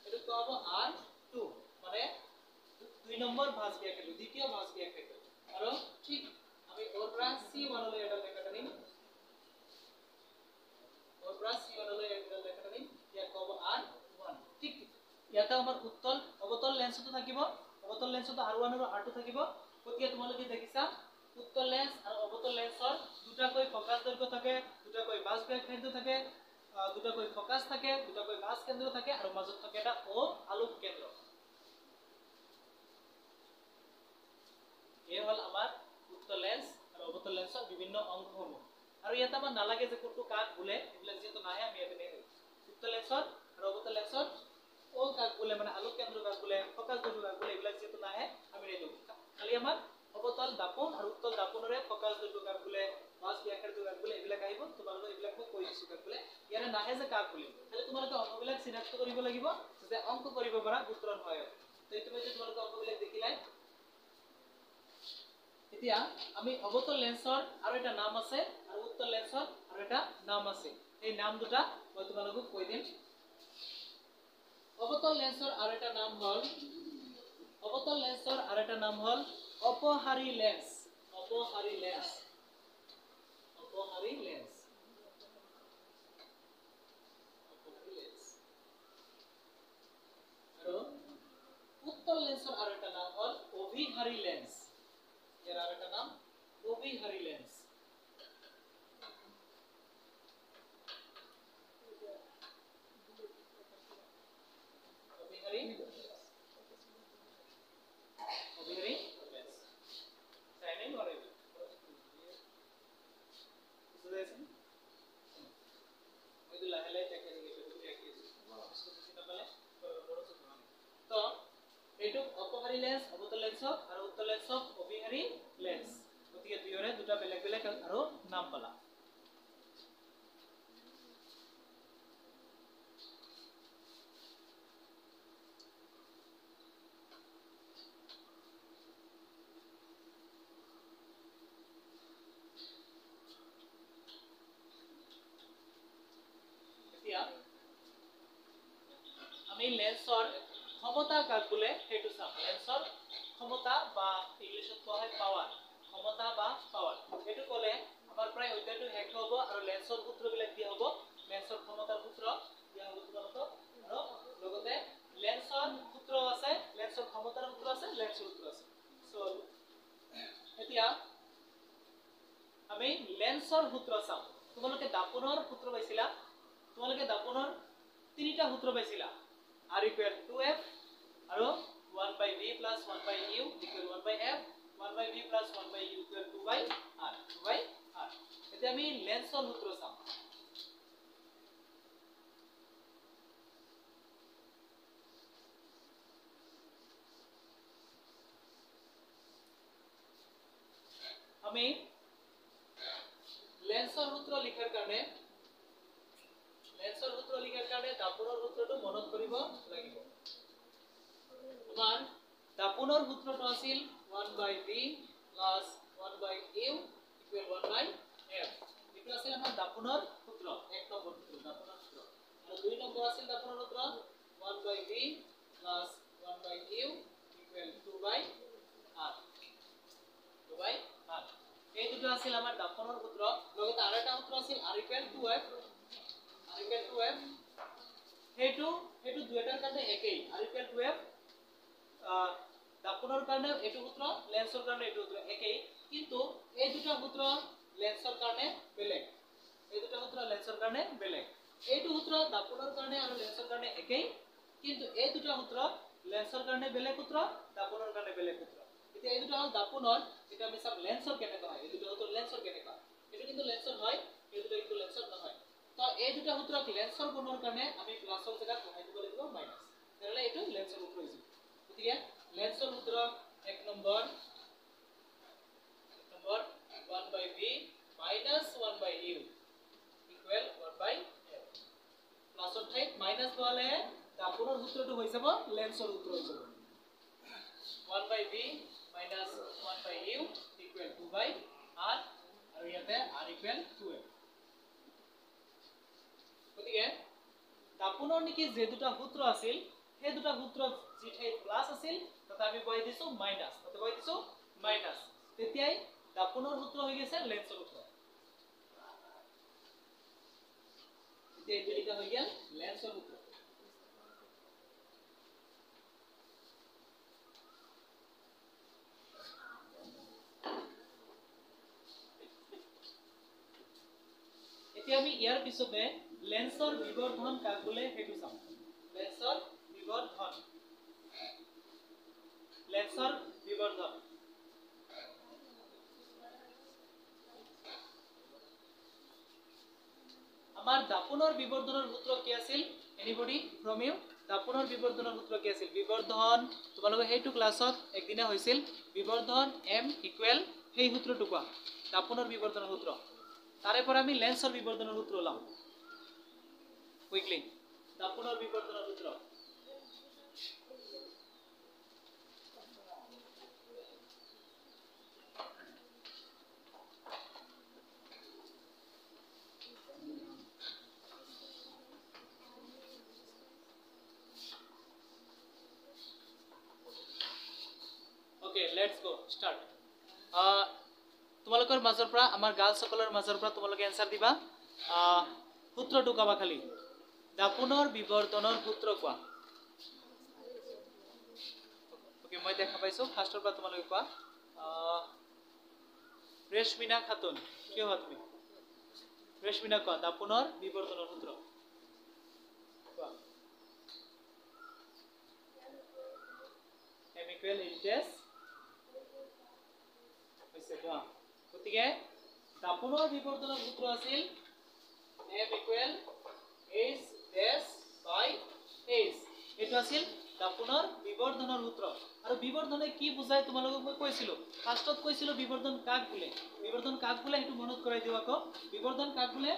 এইটো ক'ব R2 মানে দুই নম্বৰ ভাঁজ ব্যাসাৰ্ধ দ্বিতীয় ভাঁজ ব্যাসাৰ্ধ আৰু ঠিক আমি O পৰা C1 লৈ এটা ৰেখা টানিম ইয়াক ক'ব R1 ঠিক ইয়াতে আমাৰ অবতল লেন্সটো থাকিব অবতল লেন্সটো R1 আৰু R2 থাকিব গতিকে তোমালোকে দেখিছা উত্তল লেন্স আৰু অবতল লেন্সৰ দুটাকৈ ফোকাস দৈৰ্ঘ্য থাকে দুটাকৈ ভাঁজ ব্যাসাৰ্ধ থাকে দুটাকৈ ফোকাস থাকে দুটাকৈ ভাঁজ কেন্দ্ৰ থাকে আৰু মাজত থাকে এটা O আলোক কেন্দ্ৰ এই হল আমাৰ উত্তল লেন্স আৰু অবতল লেন্সৰ বিভিন্ন অংশসমূহ আৰু ইয়াতে আমাৰ নালাগে যে কোনটো কাক বোলে এবিলাক যেটো নাহে আমি ইয়াতে নেই উত্তল লেন্সৰ আৰু অবতল লেন্সৰ O কাক বোলে মানে আলোক কেন্দ্ৰ কাক বোলে ফোকাস দৈৰ্ঘ্য কাক বোলে এবিলাক যেটো নাহে আমি নেই খালি আমাৰ অবতল দাপন আৰু উত্তল দাপনৰে ফোকাস দৈৰ্ঘ্য কাক বোলে ভাঁজ ব্যাসাৰ্ধ কাক বোলে এবিলাক আহিব তোমালোকে এবিলাক মই কৈ দিছো কাক বোলে ইয়াৰে নাহে যে কাক বোলে খালি তোমালোকে অংকবিলাক চিনাক্ত কৰিব লাগিব যে অংক কৰিব পৰা সূত্ৰৰ সহায়ত তো ইতিমধ্যে তোমালোকে অংকবিলাক দেখিলাই এতিয়া আমি অবতল লেন্সৰ আৰু এটা নাম আছে আৰু উত্তল লেন্সৰ আৰু এটা নাম আছে এই নাম দুটা মই তোমালোকক কৈ দিম অবতল লেন্সৰ আৰু এটা নাম হল অপহাৰী লেন্স উত্তল লেন্সৰ আৰু এটা নাম হ'ল অভিহাৰী লেন্স ইয়াৰ আৰু এটা নাম অভিহাৰী লেন্স অভিহাৰী লেন্স চাইনে নোৱাৰে বুঝাইছেন এইটো লাহে লাহে দেখে তো এইটো অপহাৰী লেন্স অবতল লেন্সক আৰু উত্তল লেন্সক অভিহাৰী লেন্স গতিকে দুয়োৰে দুটা বেলেগ বেলেগ আৰু নাম পালা এতিয়া আমি লেন্সৰ ক্ষমতা কাক বোলে সেইটো চাম লেন্সৰ ক্ষমতা বা ইংলিছত কোৱা হয় পাৱাৰ ক্ষমতা বা পাৱাৰ সেইটো ক'লে আমাৰ প্ৰায় অধ্যায়টো শেষ হ'ব আৰু লেন্সৰ সূত্ৰবিলাক দিয়া হ'ব লেন্সৰ ক্ষমতাৰ সূত্ৰ দিয়া হ'ব তোমালোকক আৰু লগতে লেন্সৰ সূত্ৰ আছে লেন্সৰ ক্ষমতাৰ সূত্ৰ আছে লেন্সৰ সূত্ৰ আছে সো এতিয়া আমি লেন্সৰ সূত্ৰ চাম তোমালোকে দাপোনৰ সূত্ৰ পাইছিলা তোমালোকে দাপোনৰ তিনিটা সূত্ৰ পাইছিলা r equal 2f আৰু 1 by v plus 1 by u equal 1 by f 1 by v plus 1 by u equal 2 by r 2 by r এতিয়া আমি লেন্সৰ সূত্ৰ চাম আমি লেন্সৰ সূত্ৰ লিখাৰ কাৰণে দাপোনৰ সূত্ৰটো মনত কৰিব লাগিব আমাৰ দাপোনৰ সূত্ৰটো আছিল 1 by v plus 1 by u equal 1 by f এটো আছিল আমাৰ দাপোনৰ সূত্ৰ এক নম্বৰ সূত্ৰ দাপোনৰ সূত্ৰ আৰু দুই নম্বৰ আছিল দাপোনৰ সূত্ৰ 1 by v plus 1 by u equal 2 by r 2 by r এই দুটো আছিল আমাৰ দাপোনৰ সূত্ৰ লগতে আৰু এটা সূত্ৰ আছিল r equal 2f হেতু দুইটাৰ কাৰণে একেই r equal 2f দাপোনৰ কাৰণে এটো সূত্ৰ লেন্সৰ কাৰণে এটো সূত্ৰ একেই কিন্তু এই দুটা সূত্ৰ লেন্সৰ কাৰণে বেলেগ এইটো সূত্ৰ দাপোনৰ কাৰণে আৰু লেন্সৰ কাৰণে একেই কিন্তু এই দুটা সূত্ৰ লেন্সৰ কাৰণে বেলেগ সূত্ৰ দাপোনৰ কাৰণে বেলেগ সূত্ৰ এতিয়া এই দুটা হ'ল দাপোনৰ এটা আমি চাম লেন্সৰ কেনেকৈ হয় এই দুটা সূত্ৰ লেন্সৰ কেনেকৈ এটো কিন্তু লেন্সৰ হয় এই দুটা কিন্তু লেন্সৰ নহয় তো এই দুটা সূত্ৰক লেন্সৰ গুণৰ কাৰণে আমি প্লাসৰ জায়গাত বহাই দিব লাগিব মাইনাস তাহলে এটো লেন্সৰ সূত্ৰ হৈছে গতিকে লেন্সৰ সূত্ৰ এক number 1 by v minus 1 by u equal 1 by f প্লাসৰ ঠাইত মাইনাস বহালে দাপোনৰ সূত্ৰটো হৈ যাব লেন্সৰ সূত্ৰ হৈ যাব 1 by v minus 1 by u equal 2 by r আৰু ইয়াতে r equal 2f গতিকে দাপোনৰ নেকি যে দুটা সূত্ৰ আছিল সেই দুটা সূত্ৰ যি ঠাই প্লাস আছিল তাতে আমি বহাই দিছো মাইনাস তেতিয়াই দাপোনৰ সূত্ৰ হৈ গৈছে লেন্সৰ সূত্ৰ তেতিয়া এইটো লিখা হৈ গেল লেন্সৰ সূত্ৰ এতিয়া আমি ইয়াৰ পিছতে লেন্সৰ বিবৰ্ধন কাক বোলে হেতু চাম লেন্সৰ বিবৰ্ধন আমাৰ দাপোনৰ বিবৰ্ধনৰ সূত্ৰ কি আছিল এনিবডি ফ্ৰম ইউ দাপোনৰ বিবৰ্ধনৰ সূত্ৰ কি আছিল বিবৰ্ধন তোমালোকে হেতু ক্লাছত একদিনা হৈছিল বিবৰ্ধন m ইকুৱেল সেই সূত্ৰটো কোৱা দাপোনৰ বিবৰ্ধনৰ সূত্ৰ তাৰে পৰা আমি লেন্সৰ বিবৰ্ধনৰ সূত্ৰ লাম কুইকলি দাপোনৰ বিবৰ্ধনৰ সূত্ৰ Okay, let's go. Start. তোমালোকৰ মাজৰ পৰা আমাৰ গাৰ্লছ সকলৰ মাজৰ পৰা তোমালোকে এনসাৰ দিবা সূত্ৰটো কবা খালি দাপোনৰ বিবৰ্ধনৰ সূত্ৰ কোৱা ওকে মই দেখা পাইছো ফাৰ্ষ্টৰ পৰা তোমালোকে কোৱা ৰেশমিনা খাতুন কি হয় তুমি ৰেশমিনা কোৱা দাপোনৰ বিবৰ্তনৰ সূত্ৰ কোৱা m equal h dash হৈছে কোৱা গতিকে দাপোনৰ বিবৰ্তনৰ সূত্ৰ আছিল m equal h dash by h এটো আছিল দাপোনৰ বিবৰ্তনৰ সূত্ৰ আৰু বিবৰ্তনে কি বুজায় তোমালোকক মই কৈছিলো ফাৰ্ষ্টত কৈছিলো বিবৰ্তন কাক বোলে হেতু মনত কৰাই দিও আকৌ বিবৰ্তন কাক বোলে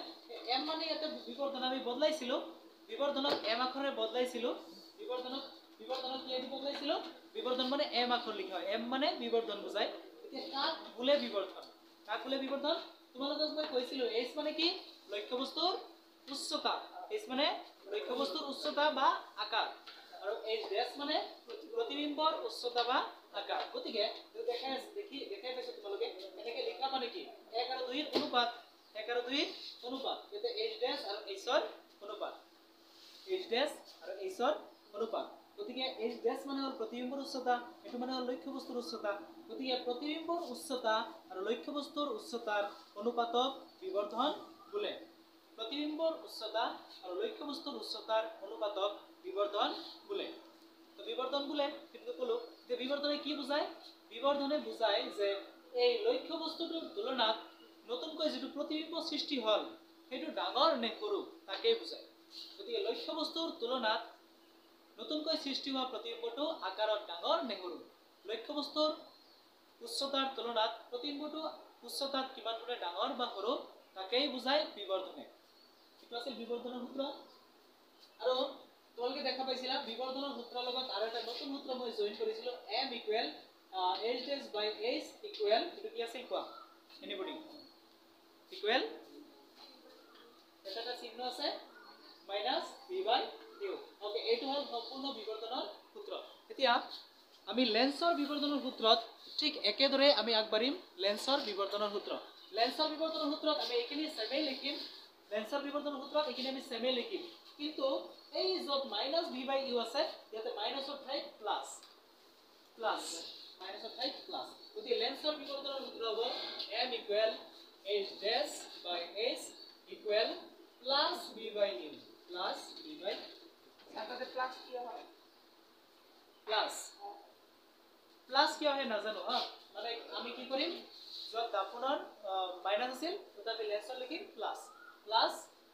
m মানে এটা বিবৰ্তন আমি বদলাইছিলো বিবৰ্তনক m আখৰে বদলাইছিলো বিবৰ্তনক কি এটো বদলাইছিলো বিবৰ্তন মানে m আখৰ লিখা হয় m মানে বিবৰ্তন বুজায় এতিয়া কাক বোলে বিবৰ্তন তোমালোকক মই কৈছিলো h মানে কি লক্ষ্যবস্তুৰ উচ্চতা h মানে লক্ষ্যবস্তুৰ উচ্চতা বা আকাৰ আৰু h dash মানে প্ৰতিবিম্বৰ উচ্চতা বা আকাৰ গতিকে দেখাই পাইছো তোমালোকে এনেকে লিখা মানে কি 1 আৰু 2 ৰ অনুপাত 1 আৰু 2 ৰ অনুপাত এতে h dash আৰু h ৰ অনুপাত h dash আৰু h ৰ অনুপাত গতিকে h dash মানে হ'ল প্ৰতিবিম্বৰ উচ্চতা এটো মানে হ'ল লক্ষ্যবস্তুৰ উচ্চতা গতিকে প্ৰতিবিম্বৰ উচ্চতা আৰু লক্ষ্যবস্তুৰ উচ্চতাৰ অনুপাতক বিবৰ্ধন বোলে प्रतिबिंबर उच्चता और लक्ष्यबस्तुर उच्चतार अनुपातक विवर्धन बोले तो विवर्धन बोले কিন্তু কলো যে বিবর্ধনে কি বুঝায় বিবর্ধনে বুঝায় যে এই লক্ষ্যবস্তুটোৰ তুলনাত নতুনকৈ যেটো প্ৰতিবিম্ব সৃষ্টি হল হেতু ডাঙৰ নে সৰু তাকে বুঝায় গতিকে লক্ষ্যবস্তুৰ তুলনাত নতুনকৈ সৃষ্টি হোৱা প্ৰতিবিম্বটো আকাৰত ডাঙৰ নে সৰু লক্ষ্যবস্তুৰ উচ্চতাৰ তুলনাত প্ৰতিবিম্বটো উচ্চতাত কিমান গুণে ডাঙৰ বা সৰু তাকেই বুঝায় বিবৰ্ধনে এটো আছিল বিবৰ্ধনৰ সূত্ৰ আৰু তোমালোকে দেখা পাইছিলা বিবৰ্ধনৰ সূত্ৰৰ লগত আৰু এটা নতুন সূত্ৰ মই জয়েন কৰিছিলো m equal h dash by h equal এটো কি আছিল কোৱা এনিবডি equal এটা চিহ্ন আছে minus b by q okay এটো হল সম্পূৰ্ণ বিবৰ্ধনৰ সূত্ৰ এতিয়া আমি লেন্সৰ বিবৰ্ধনৰ সূত্ৰত ঠিক একেদৰে আমি আগবাঢ়িম লেন্সৰ বিবৰ্ধনৰ সূত্ৰত আমি এইখিনি সেমে লিখিম লেন্সৰ বিবৰ্ধনৰ সূত্ৰত এইখিনি আমি সেমে লিখিম কিন্তু এই যত মাইনাস v by u আছে ইয়াতে মাইনাসৰ ঠাইত প্লাস মাইনাসৰ ঠাইত প্লাস গতি লেন্সৰ বিবৰ্ধনৰ সূত্ৰ হ'ব m equal h dash by h equal plus v by u তাতে প্লাস কি হয় প্লাস কি হয় নাজানো মানে আমি কি কৰিম যত দাপোনৰ মাইনাস আছিল তাতে লেন্সৰ লিখিম প্লাস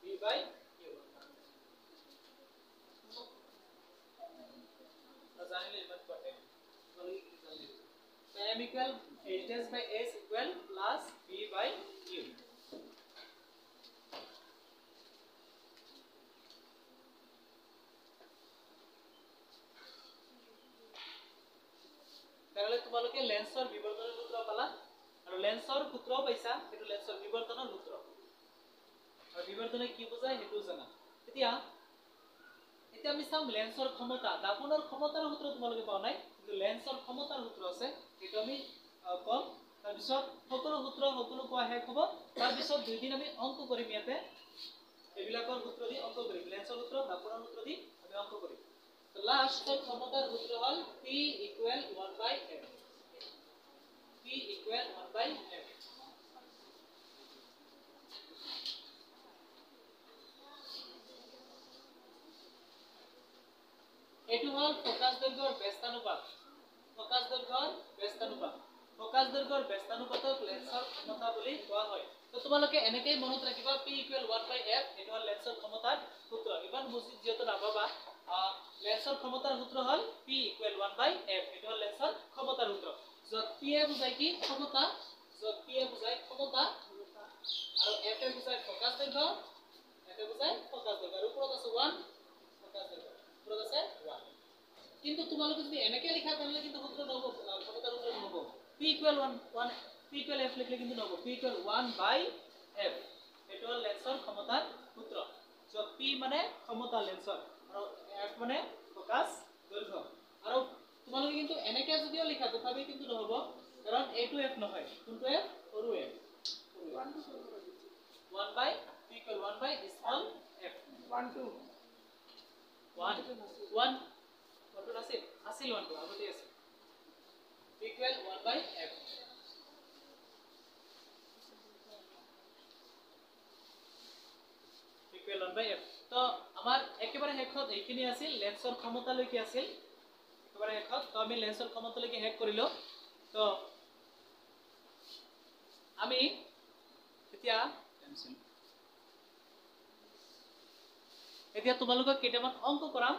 v by u জানিলে ইমান কটে m equal h dash by h equal plus v by u তাহলে তোমালোকে লেন্সৰ বিবৰ্ধনৰ সূত্ৰ পালা আৰু লেন্সৰ সূত্ৰ পাইছা এটো লেন্সৰ বিবৰ্ধনৰ সূত্ৰ আৰু বিবৰ্ধনে কি বুজায় হেতু জানা এতিয়া আমি চাম লেন্সৰ ক্ষমতা দাপোনৰ ক্ষমতাৰ সূত্ৰ তোমালোকে পাও নাই কিন্তু লেন্সৰ ক্ষমতাৰ সূত্ৰ আছে এটো আমি কম তাৰ পিছত সকলো সূত্ৰ সকলো কোৱা শেষ হ'ব তাৰ পিছত দুই দিন আমি অংক কৰিম ইয়াতে এবিলাকৰ সূত্ৰ দি অংক কৰিম লেন্সৰ সূত্ৰ দাপোনৰ সূত্ৰ দি আমি অংক কৰিম তো লাস্ট ক্ষমতাৰ সূত্ৰ হল p equal 1 by f এটো হল ফোকাস দৈৰ্ঘ্যৰ ব্যস্তানুপাত ব্যস্তানুপাতক লেন্সৰ ক্ষমতা বুলি কোৱা হয় তো তোমালোকে এনেকৈ মনত ৰাখিবা p equal 1 by f এটো হল লেন্সৰ ক্ষমতাৰ সূত্ৰ ইমান বুজি যেটো নাভাবা লেন্সৰ ক্ষমতাৰ সূত্ৰ হল p equal 1 by f এটো হল লেন্সৰ ক্ষমতাৰ সূত্ৰ যত p এ বুজায় কি ক্ষমতা আৰু f এ বুজায় ফোকাস দৈৰ্ঘ্য আৰু ওপৰত আছে 1 ফোকাস দৈৰ্ঘ্য ওপৰত আছে 1 কিন্তু তোমালোকে যদি এনেকৈ লিখা তাহলে কিন্তু সূত্ৰ নহব ক্ষমতাৰ সূত্ৰ নহব p equal 1 f লিখলে কিন্তু নহব p equal 1 by f এটো হল লেন্সৰ ক্ষমতাৰ সূত্ৰ যত p মানে ক্ষমতা লেন্সৰ আৰু f মানে ফোকাস দৈৰ্ঘ্য আৰু তোমালোকে কিন্তু এনেকৈ যদিও লিখা তথাপি কিন্তু নহব কাৰণ a to f নহয় কোনটো f সৰু f 1 by p equal 1 by small f 1 2 1 1 কত আছে 1 2 আগতে আছে ইকুয়াল 1/f ইকুয়াল 1/f। তো আমাৰ একেবাৰে শেষত এইখিনি আছিল লেন্সৰ ক্ষমতালৈকে আছিল একেবাৰে শেষত। তো আমি লেন্সৰ ক্ষমতালৈকে শেষ কৰিলো। তো আমি এতিয়া তোমালোকক কেইটামান অংক কৰাম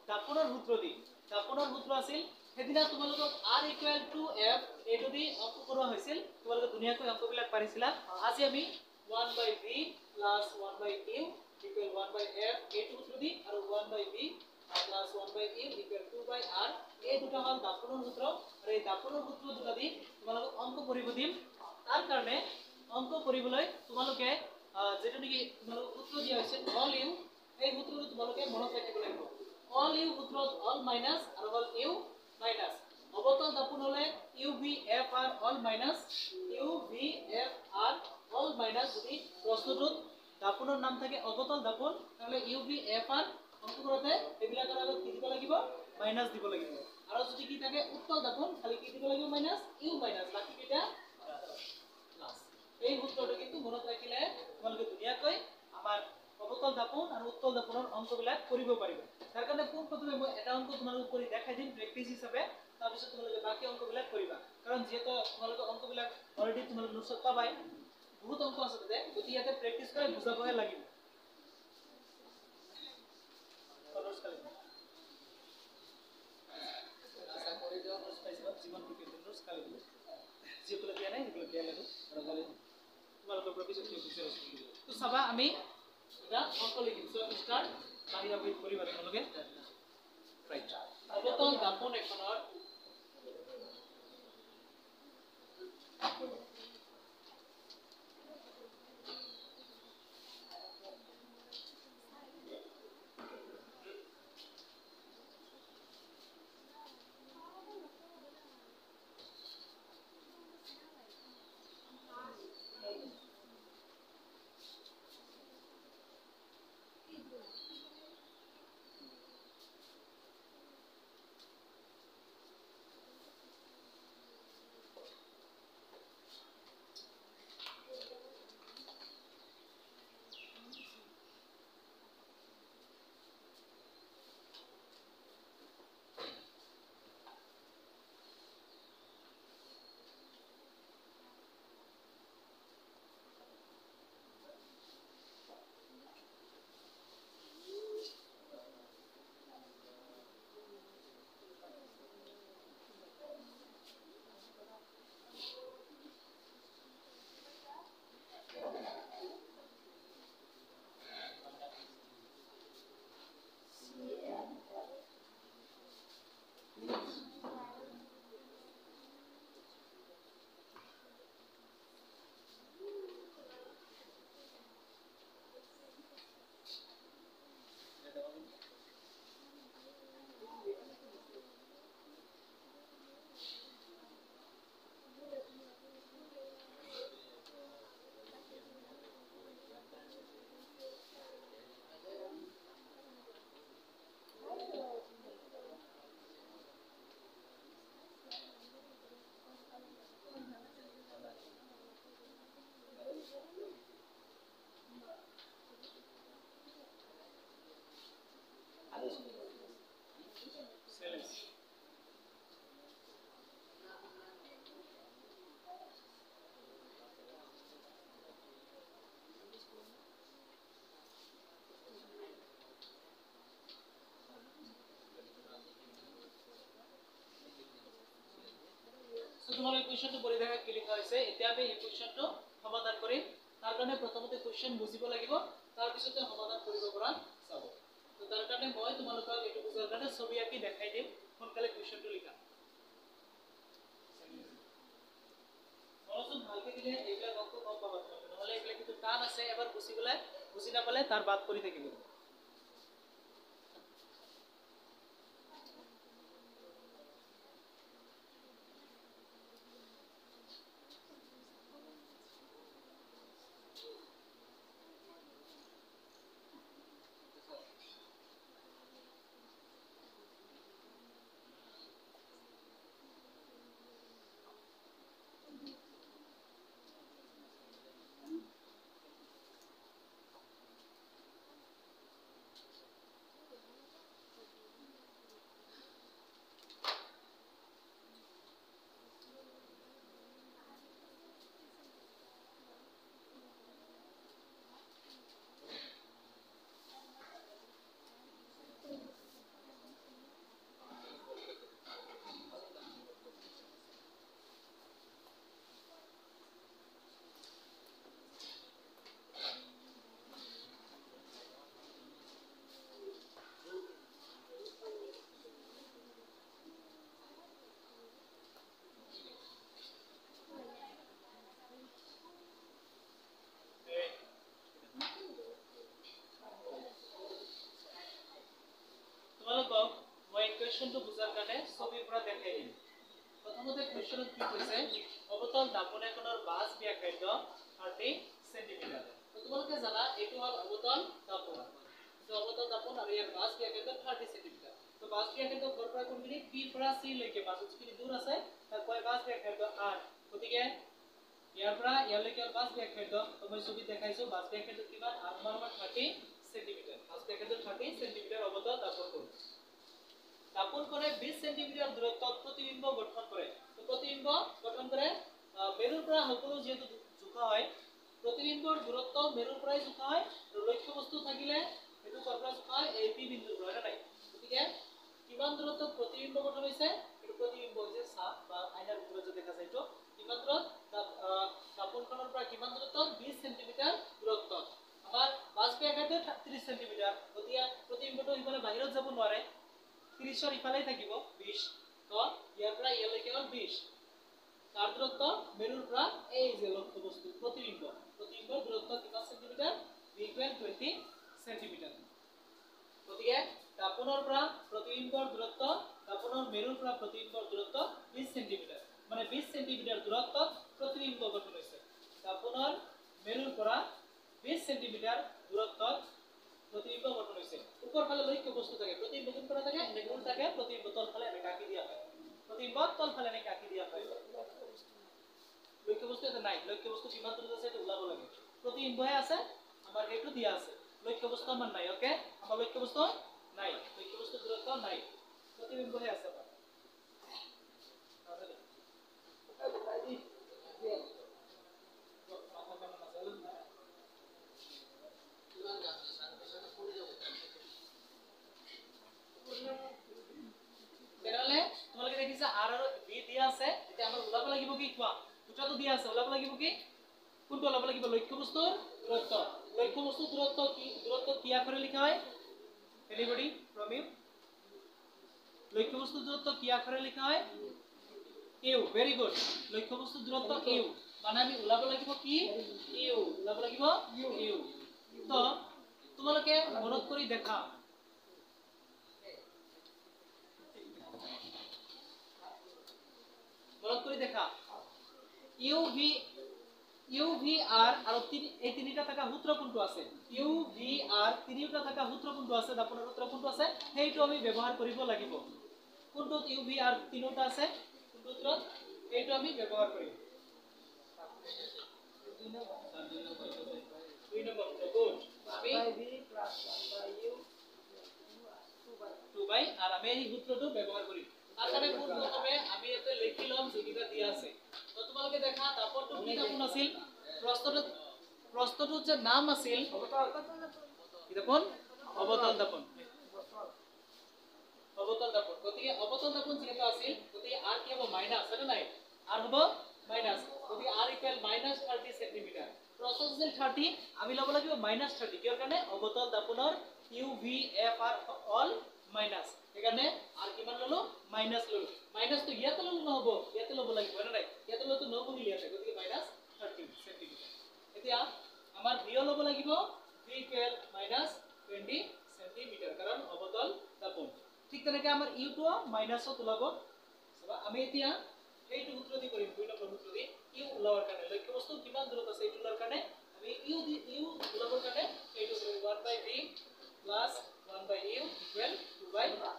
দাপোনৰ সূত্ৰ দি। দাপোনৰ সূত্ৰ আছিল সেদিনা তোমালোকক r ইকুৱেল টু f এইটো দি অংক কৰোৱা হৈছিল, তোমালোকে ধুনীয়াকৈ অংকবিলাক পাৰিছিলা। আজি আমি 1/v plus 1/u equal 1/f এইটো সূত্ৰ দি আৰু 1/v plus 1/u equal 2/r এই দুটা হল দাপোনৰ সূত্ৰ। আৰু এই দাপোনৰ সূত্ৰ দুটা দি তোমালোকক অংক কৰিব দিম। তাৰ কাৰণে অংক কৰিবলৈ তোমালোকে যেটো নেকি তোমালোকক সূত্ৰ দিয়া হৈছে অল ইউ, এই সূত্ৰটো তোমালোকে মনত ৰাখিব লাগিব। অল ইউ সূত্ৰত অল মাইনাস আৰু হল ইউ মাইনাস। অবতল দাপোন হলে u v f r all minus u v f r all minus. যদি প্রশ্নটোত দাপোনৰ নাম থাকে অবতল দাপোন তাহলে ইউ ভি এফ আৰ অংক কৰোতে এবিলাকৰ আগত কি দিব লাগিব মাইনাস দিব লাগিব। আৰু যদি কি থাকে উত্তল দাপোন খালি কি দিব লাগিব মাইনাস ইউ মাইনাস, বাকি কিটা প্লাস। এই সূত্ৰটো কিন্তু মনত ৰাখিলে তোমালোকে ধুনীয়াকৈ আমাৰ অবতল দাপোন আৰু উত্তল দাপোনৰ অংকবিলাক কৰিব পাৰিবা। তাৰ কাৰণে পোনপ্ৰথমে মই এটা অংক তোমালোকক কৰি দেখাই দিম প্ৰেক্টিস হিচাপে, তাৰপিছত তোমালোকে বাকি অংকবিলাক কৰিবা। কাৰণ যেহেতু তোমালোকে অংকবিলাক অলৰেডি তোমালোকে নোটছত পাবাই, বহুত অংক আছে তাতে, গতিকে ইয়াতে প্ৰেক্টিস কৰি বুজাবহে লাগিব। তো চাবা আমি এটা অংক লিখিম। সো স্টাৰ্ট বাহিৰা বহি কৰিবা তোমালোকে। ৰাইট, অবতল দাপোন এখনৰ তোমালোকে কোৱেশ্চনটো পঢ়ি দেখা কি লিখা হৈছে। এতিয়া আমি এই কোৱেশ্চনটো সমাধান কৰিম। তাৰ কাৰণে প্ৰথমতে কোৱেশ্চন বুজিব লাগিব, তাৰ পিছতে সমাধান কৰিব পৰা যাব। তো তাৰ কাৰণে মই তোমালোকক এইটো বুজাৰ কাৰণে ছবি আঁকি দেখাই দিম। সোনকালে কোৱেশ্চনটো লিখা মনোযোগ ভালকে দিলে এইবিলাক অংক গম পাবা তোমালোকে, নহলে এইবিলাক কিন্তু টান আছে। এবাৰ বুজি নাপালে তাৰ বাদ পৰি থাকিব। কোৱেশ্চনটো বুজাৰ কাৰণে ছবিৰ পৰা দেখাই দিম প্ৰথমতে কোৱেশ্চনত কি কৈছে অবতল দাপন এখনৰ বাছ ব্যাসাৰ্ধ 30 সেন্টিমিটাৰ তো তোমালোকে জানা এইটো হল অবতল দাপন তো অবতল দাপন আৰু ইয়াৰ বাছ ব্যাসাৰ্ধ 30 সেন্টিমিটাৰ তো বাছ ব্যাসাৰ্ধ কৰ পৰা কোনখিনি p পৰা c লৈকে বাছ যিখিনি দূৰ আছে তাৰ কয় বাছ ব্যাসাৰ্ধ r গতিকে ইয়াৰ পৰা ইয়ালৈকে বাছ ব্যাসাৰ্ধ তো মই ছবি দেখাইছো বাছ ব্যাসাৰ্ধ কিমান r = 30 সেন্টিমিটাৰ বাছ ব্যাসাৰ্ধ 30 সেন্টিমিটাৰ অবতল দাপন কৰে দাপন কৰে 20 সেন্টিমিটাৰ দূৰত্ব প্ৰতিবিম্ব গঠন কৰে তো প্ৰতিবিম্ব গঠন কৰে মেৰুৰ পৰা সকলো যেহেতু জোখা হয় প্ৰতিবিম্বৰ দূৰত্ব মেৰুৰ পৰাই জোখা হয় আৰু লক্ষ্য বস্তু থাকিলে এটো কৰ পৰা জোখা হয় এই পি বিন্দুৰ পৰা নাই গতিকে কিমান দূৰত্ব প্ৰতিবিম্ব গঠন হৈছে এটো প্ৰতিবিম্ব যে সাপ বা আইনাৰ ওপৰত যে দেখা যায় তো কিমান দূৰত দাপনখনৰ পৰা কিমান দূৰত্ব 20 সেন্টিমিটাৰ দূৰত্ব আমাৰ বাছ ব্যাসাৰ্ধ 30 সেন্টিমিটাৰ গতিকে প্ৰতিবিম্বটো ইফালে বাহিৰত যাব নোৱাৰে 30 ৰ ইফালে থাকিব 20 তো ইয়াৰ পৰা ইয়ালৈকে হ'ল 20 তাৰ দূৰত্ব মেৰুৰ পৰা এই যে লক্ষ্য বস্তু প্ৰতিবিম্বৰ দূৰত্ব কিমান সেন্টিমিটাৰ = 20 সেন্টিমিটাৰ গতিকে দাপনৰ পৰা প্ৰতিবিম্বৰ দূৰত্ব দাপনৰ মেৰুৰ পৰা প্ৰতিবিম্বৰ দূৰত্ব 20 সেন্টিমিটাৰ মানে 20 সেন্টিমিটাৰ দূৰত্বত প্ৰতিবিম্ব গঠন হৈছে দাপনৰ মেৰুৰ পৰা 20 সেন্টিমিটাৰ দূৰত্বত प्रतिबिंब गठन হৈছে উপৰ ফালে লক্ষ্য বস্তু থাকে प्रतिबिंब কোন পৰা থাকে নেগুল থাকে प्रतिबिंब তল ফালে আমি কাটি দিয়া হয় प्रतिबिंब তল ফালে আমি কাটি দিয়া হয় লক্ষ্য বস্তু এটা নাই লক্ষ্য বস্তু কিমান দূৰত আছে এটা ওলাব লাগে प्रतिबिंबহে আছে আমাৰ হেতু দিয়া আছে লক্ষ্য বস্তু আমাৰ নাই ওকে আমাৰ লক্ষ্য বস্তু নাই লক্ষ্য বস্তু দূৰত্ব নাই प्रतिबिंबহে আছে তেৰালে তোমালোকে দেখিছা r আৰু b দিয়া আছে এতিয়া আমাৰ ওলাব লাগিব কি কোৱা দুটাটো দিয়া আছে ওলাব লাগিব কি কোনটো ওলাব লাগিব লক্ষ্য বস্তুৰ দূৰত্ব দূৰত্ব কি আখৰে লিখা হয় এনিবডি ফ্ৰম ইউ লক্ষ্য বস্তুৰ দূৰত্ব কি আখৰে লিখা হয় ইউ ভেৰি গুড লক্ষ্য বস্তুৰ দূৰত্ব ইউ মানে আমি ওলাব লাগিব কি ইউ ওলাব লাগিব ইউ তো তোমালোকে মনত কৰি দেখা মনত কৰি দেখা UVR আৰু এই তিনিটা থাকা সূত্ৰ কোনটো আছে UVR তিনিটা থাকা সূত্ৰ কোনটো আছে দাপনৰ সূত্ৰ কোনটো আছে সেইটো আমি ব্যৱহাৰ কৰিব লাগিব কোনটো UVR তিনিটা আছে কোনটো সূত্ৰত এইটো আমি ব্যৱহাৰ কৰিম 2 নম্বৰ গুড আমি v + 1/u 2 আৰ আমি এই সূত্ৰটো ব্যৱহাৰ কৰিম তারপরে প্রথমে আমি এতে লিখি লম যেটা দিয়া আছে তো তোমালোকে দেখা দাপনটো কি দাপন আছিল প্রশ্নটো যে নাম আছিল কি দাপন অবতল দাপন গতিকে অবতল দাপন যেটা আছিল গতিকে r কি হবে মাইনাস আছে নাই r হবে মাইনাস গতিকে r = -30 সেন্টিমিটার প্রশ্ন আছিল 30 আমি লব লাগিব -30 কিহৰ কাৰণে অবতল দাপনৰ UVFR অল মাইনাস এখানে আর কিমান ললো মাইনাস ললো মাইনাস তো ইয়াতে ললো নহব ইয়াতে লব লাগিব না নাই ইয়াতে লতো নহব কি লিখা গতিকে -30 সেন্টিমিটার এতিয়া আমাৰ v লব লাগিব v = -20 সেন্টিমিটাৰ কাৰণ অবতল দাপন ঠিক তেনেকে আমাৰ u টো মাইনাসত ওলাব আমি এতিয়া এইটো সূত্ৰ দি কৰিম 2 নম্বৰ সূত্ৰ দি u ওলাবৰ কাৰণে লক্ষ্য বস্তু কিমান দূৰত আছে এইটো ওলাবৰ কাৰণে আমি u ওলাবৰ কাৰণে এইটো 1/v + 1/u = 2/r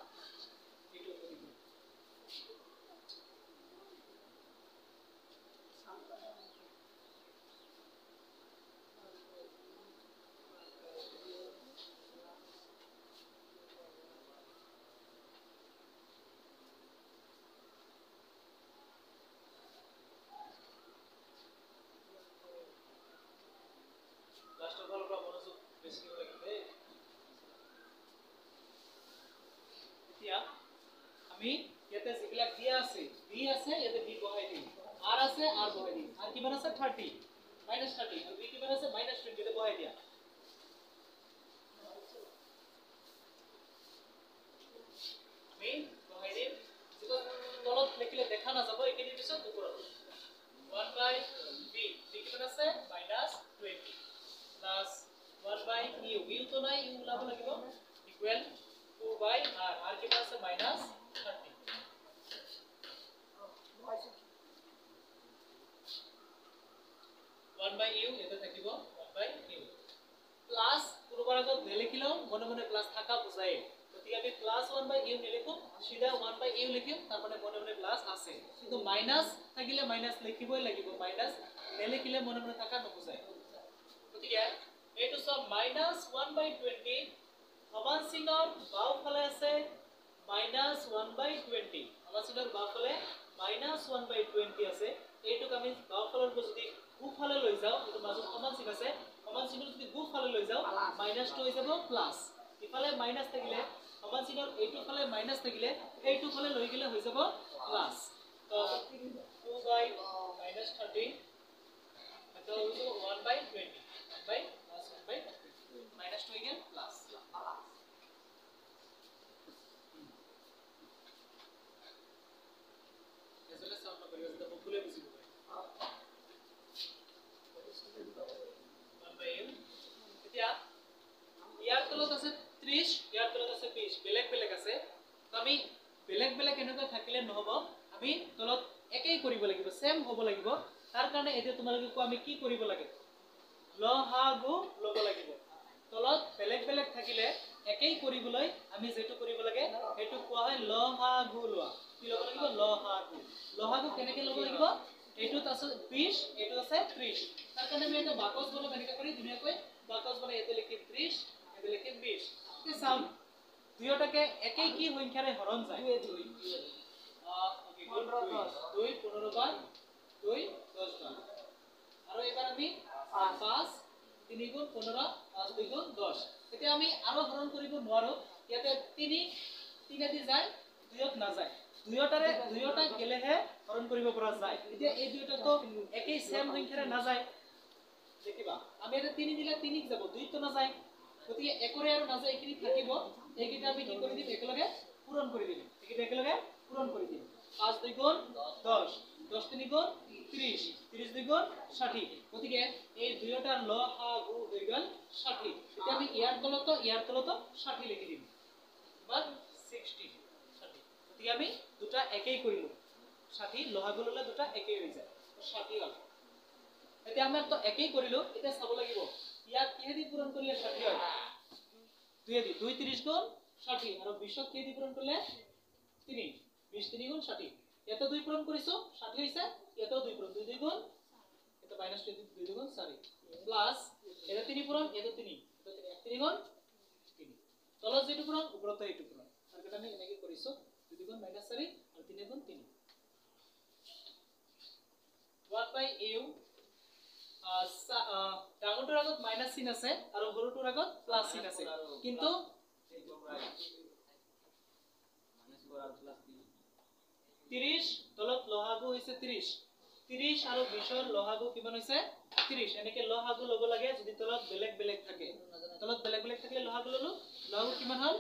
আমি ইয়াতে যিবিলাক দিয়া আছে b আছে ইয়াতে b বহাই দিম r আছে r বহাই দিম r কিমান আছে 30 -30 আৰু b কিমান আছে -20 তে বহাই দিয়া আমি বহাই দিম যেটো তলত লিখিলে দেখা না যাব এখিনি পিছত ওপৰত 1/b কিমান আছে -20 প্লাস 1/u u তো নাই u ওলাব লাগিব ইকুয়াল 2/r r কিমান আছে -20 1 by u এটা থাকিব 1 by u প্লাস পুরোবার আগত লিখিলেও মনে মনে প্লাস থাকা বুঝায় গতিকে আমি প্লাস 1 by u নিলিখো সিধা 1 by u লিখিম তার মানে মনে মনে প্লাস আছে কিন্তু মাইনাস থাকিলে মাইনাস লিখিবই লাগিব মাইনাস নেলিখিলে মনে মনে থাকা নবুঝায় গতিকে এইটো সব মাইনাস 1 by 20 সমান চিহ্নৰ বাওফালে আছে মাইনাস 1 by 20 সমান চিহ্নৰ বাওফালে মাইনাস 1 by 20 আছে এইটোক আমি বাওফালৰ যদি গুফালে লৈ যাও এটো মাজত সমান চিহ্ন আছে সমান চিহ্ন যদি গুফালে লৈ যাও মাইনাস টো হৈ যাব প্লাস ইফালে মাইনাস থাকিলে সমান চিহ্নৰ এইটো ফালে মাইনাস থাকিলে এইটো ফালে লৈ গলে হৈ যাব প্লাস তো 2 by minus 30 এটা হৈ যাব 1 by 20 by plus 1 by minus 2 again plus এসলে সব করিব তো ভুলে বুঝিব 1 by m এতিয়া ইয়াৰ তলত আছে 30 ইয়াৰ তলত আছে 20 বেলেগ বেলেগ আছে তো আমি বেলেগ বেলেগ এনেকৈ থাকিলে নহব আমি তলত একেই কৰিব লাগিব সেম হ'ব লাগিব তাৰ কাৰণে এতিয়া তোমালোকে কো আমি কি কৰিব লাগে লহাগু লব লাগিব তলত বেলেগ বেলেগ থাকিলে একেই কৰিবলৈ আমি যেটো কৰিব লাগে এটো কোৱা হয় লহাগু লোৱা কি লব লাগিব লহাগু কেনেকৈ লব লাগিব এটোত আছে 20 এটো আছে 30 তাৰ কাৰণে আমি এটা বাকস বনাম এনেকৈ কৰি ধুনীয়াকৈ বাকস বনাই এতে লিখিম 30 এতে লিখিম 20 কি চাম দুয়োটাকে একেই কি সংখ্যাৰে হৰণ যায় 2 15 বাৰ 2 10 বাৰ আৰু এবাৰ আমি 5 3 গুণ 15 5 2 গুণ 10 এতিয়া আমি আৰু হৰণ কৰিব নোৱাৰো ইয়াতে 3 দি যায় 2ত না যায় দুয়োটা গেলেহে হৰণ কৰিব পৰা যায় এতিয়া এই দুয়োটা তো একেই সেম সংখ্যাৰে না যায় দেখিবা আমি এটা 3 দিলে 3 ক যাব 2 তো না যায় গতিকে একৰে আৰু না যায় এখিনি থাকিব এইকিটা আমি কি কৰি দিম একলগে পূৰণ কৰি দিম এইকিটা একলগে পূৰণ কৰি দিম 5 2 গুণ 10 10 3 গুণ 30 30 2 গুণ 60 গতিকে এই দুয়োটাৰ লহাগু হৈ গল 60 এতিয়া আমি ইয়াৰ তলত 60 লিখি দিম বাট 60 গতিকে আমি দুটা একেই কৰিলো 60 লহাগু ললে দুটা একেই হৈ যায় 60 হল এতিয়া আমি তো একেই কৰিলো এতিয়া চাব লাগিব ইয়াক কিহেদি পূৰণ কৰিলে 60 হয় 2 30 গুণ 60 আৰু 20 ক কিহেদি পূৰণ কৰিলে 3 20 3 গুণ 60 এটা 2 পূৰণ কৰিছো 60 হৈছে এটাও 2 পূৰণ 2 2 গুণ এটা মাইনাস 2 2 গুণ 4 প্লাস এটা 3 পূৰণ এটা 3 এটা 3 গুণ 3 তলত যেটো পূৰণ ওপৰত এইটো পূৰণ তাৰ কাৰণে আমি এনেকৈ কৰিছো 2 গুণ মাইনাস 4 আৰু 3 গুণ 3 1 by u ডাঙৰটোৰ আগত মাইনাস চিন আছে আৰু সৰুটোৰ আগত প্লাস চিন আছে কিন্তু 30 তলত লহাগু হৈছে 30 আৰু 20 ৰ লহাগু কিমান হৈছে 30 এনেকে লহাগু লব লাগে যদি তলত বেলেগ বেলেগ থাকে তলত বেলেগ বেলেগ থাকিলে লহাগু ললো লহাগু কিমান হল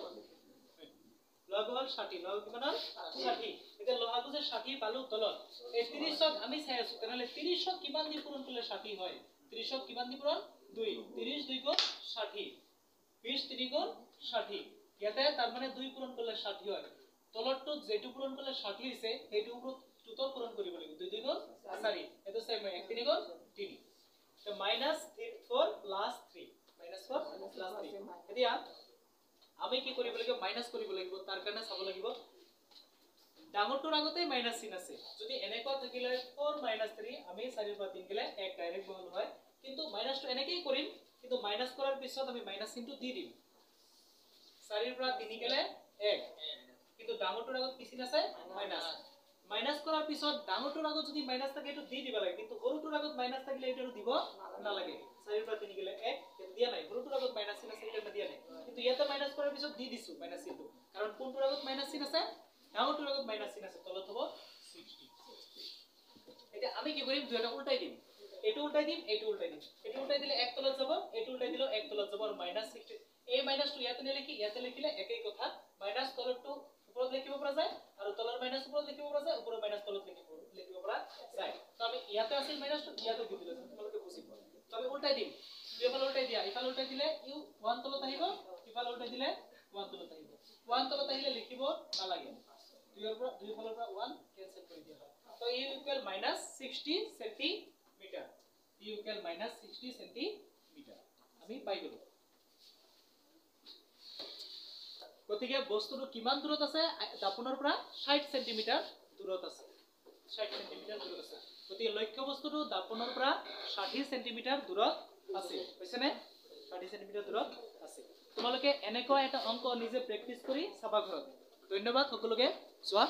লহাগু হল 60 লহাগু কিমান হল 60 এতিয়া লহাগু যে 60 পালো তলত এই 30 ক আমি চাই আছো তেনেহলে 30 ক কিমান দি পূৰণ কৰিলে 60 হয় 30 ক কিমান দি পূৰণ 2 30 2 গুণ 60 20 3 গুণ 60 ইয়াতে তাৰ মানে 2 পূৰণ কৰিলে 60 হয় তলৰটো যেটো পূৰণ কৰিলে 60 হৈছে সেইটো ওপৰত দুটো পূৰণ কৰিব লাগিব 2 2 গুণ 4 এটো সেম 1 3 গুণ 3 তো -4 + 3 -4 + 3 এতিয়া আমি কি কৰিব লাগিব মাইনাস কৰিব লাগিব তাৰ কাৰণে চাব লাগিব ডাঙৰটোৰ আগতে মাইনাস চিন আছে যদি এনেকুৱা থাকিলে 4 - 3 আমি 4 পৰা 3 গলে 1 ডাইৰেক্ট বহল হয় কিন্তু মাইনাসটো এনেকেই কৰিম কিন্তু মাইনাস কৰাৰ পিছত আমি মাইনাস চিনটো দি দিম 4 পৰা 3 গলে 1 কিন্তু ডাঙৰটোৰ আগত কি চিন আছে মাইনাস মাইনাস কৰাৰ পিছত ডাঙৰটোৰ আগত যদি মাইনাস থাকে এটো দি দিব লাগে কিন্তু সৰুটোৰ আগত মাইনাস থাকিলে এটো দিব নালাগে 4 পৰা 3 গলে 1 এটো দিয়া নাই সৰুটোৰ আগত মাইনাস চিন আছে এটা দিয়া নাই কিন্তু ইয়াতে মাইনাস কৰাৰ পিছত দি দিছো মাইনাস চিনটো কাৰণ কোনটোৰ আগত মাইনাস চিন আছে ডাঙৰটোৰ আগত মাইনাস চিন আছে তলত হ'ব 60 এটা আমি কি কৰিম দুটা উল্টাই দিম এটো উল্টাই দিম এটো উল্টাই দিম এটো উল্টাই দিলে এক তলত যাব এটো উল্টাই দিলে এক তলত যাব আৰু -60 এই মাইনাসটো ইয়াতে লিখি ইয়াতে লিখিলে একেই কথা মাইনাস তলৰটো উপৰত লিখিব পৰা যায় আৰু তলৰ মাইনাস উপৰত লিখিব পৰা যায় ওপৰৰ মাইনাস তলত লিখিব পৰা যায় তো আমি ইয়াতে আছিল মাইনাসটো ইয়াতে দি দিলো তোমালোকে বুজি পোৱা তো আমি উল্টাই দিম দুইফালে উল্টাই দিয়া ইফালে উল্টাই দিলে ইউ 1 তলত আহিব ইফালে উল্টাই দিলে 1 তলত আহিব 1 তলত আহিলে লিখিব নালাগে দুইফালৰ পৰা 1 কেনসেল কৰি দিয়া হয় তো u equal -60 centimetre d equal -60 centimetre আমি পাই গলো গতিকে বস্তুটো কিমান দূৰত আছে দাপোনৰ পৰা 60 সেন্টিমিটাৰ দূৰত আছে 60 সেন্টিমিটাৰ দূৰত আছে গতিকে লক্ষ্য বস্তুটো দাপোনৰ পৰা 60 সেন্টিমিটাৰ দূৰত আছে বুজিছানে 60 সেন্টিমিটাৰ দূৰত আছে তোমালোকে এনেকুৱা এটা অংক নিজে প্ৰেক্টিস কৰি চাবা ঘৰত ধন্যবাদ সকলোকে যোৱা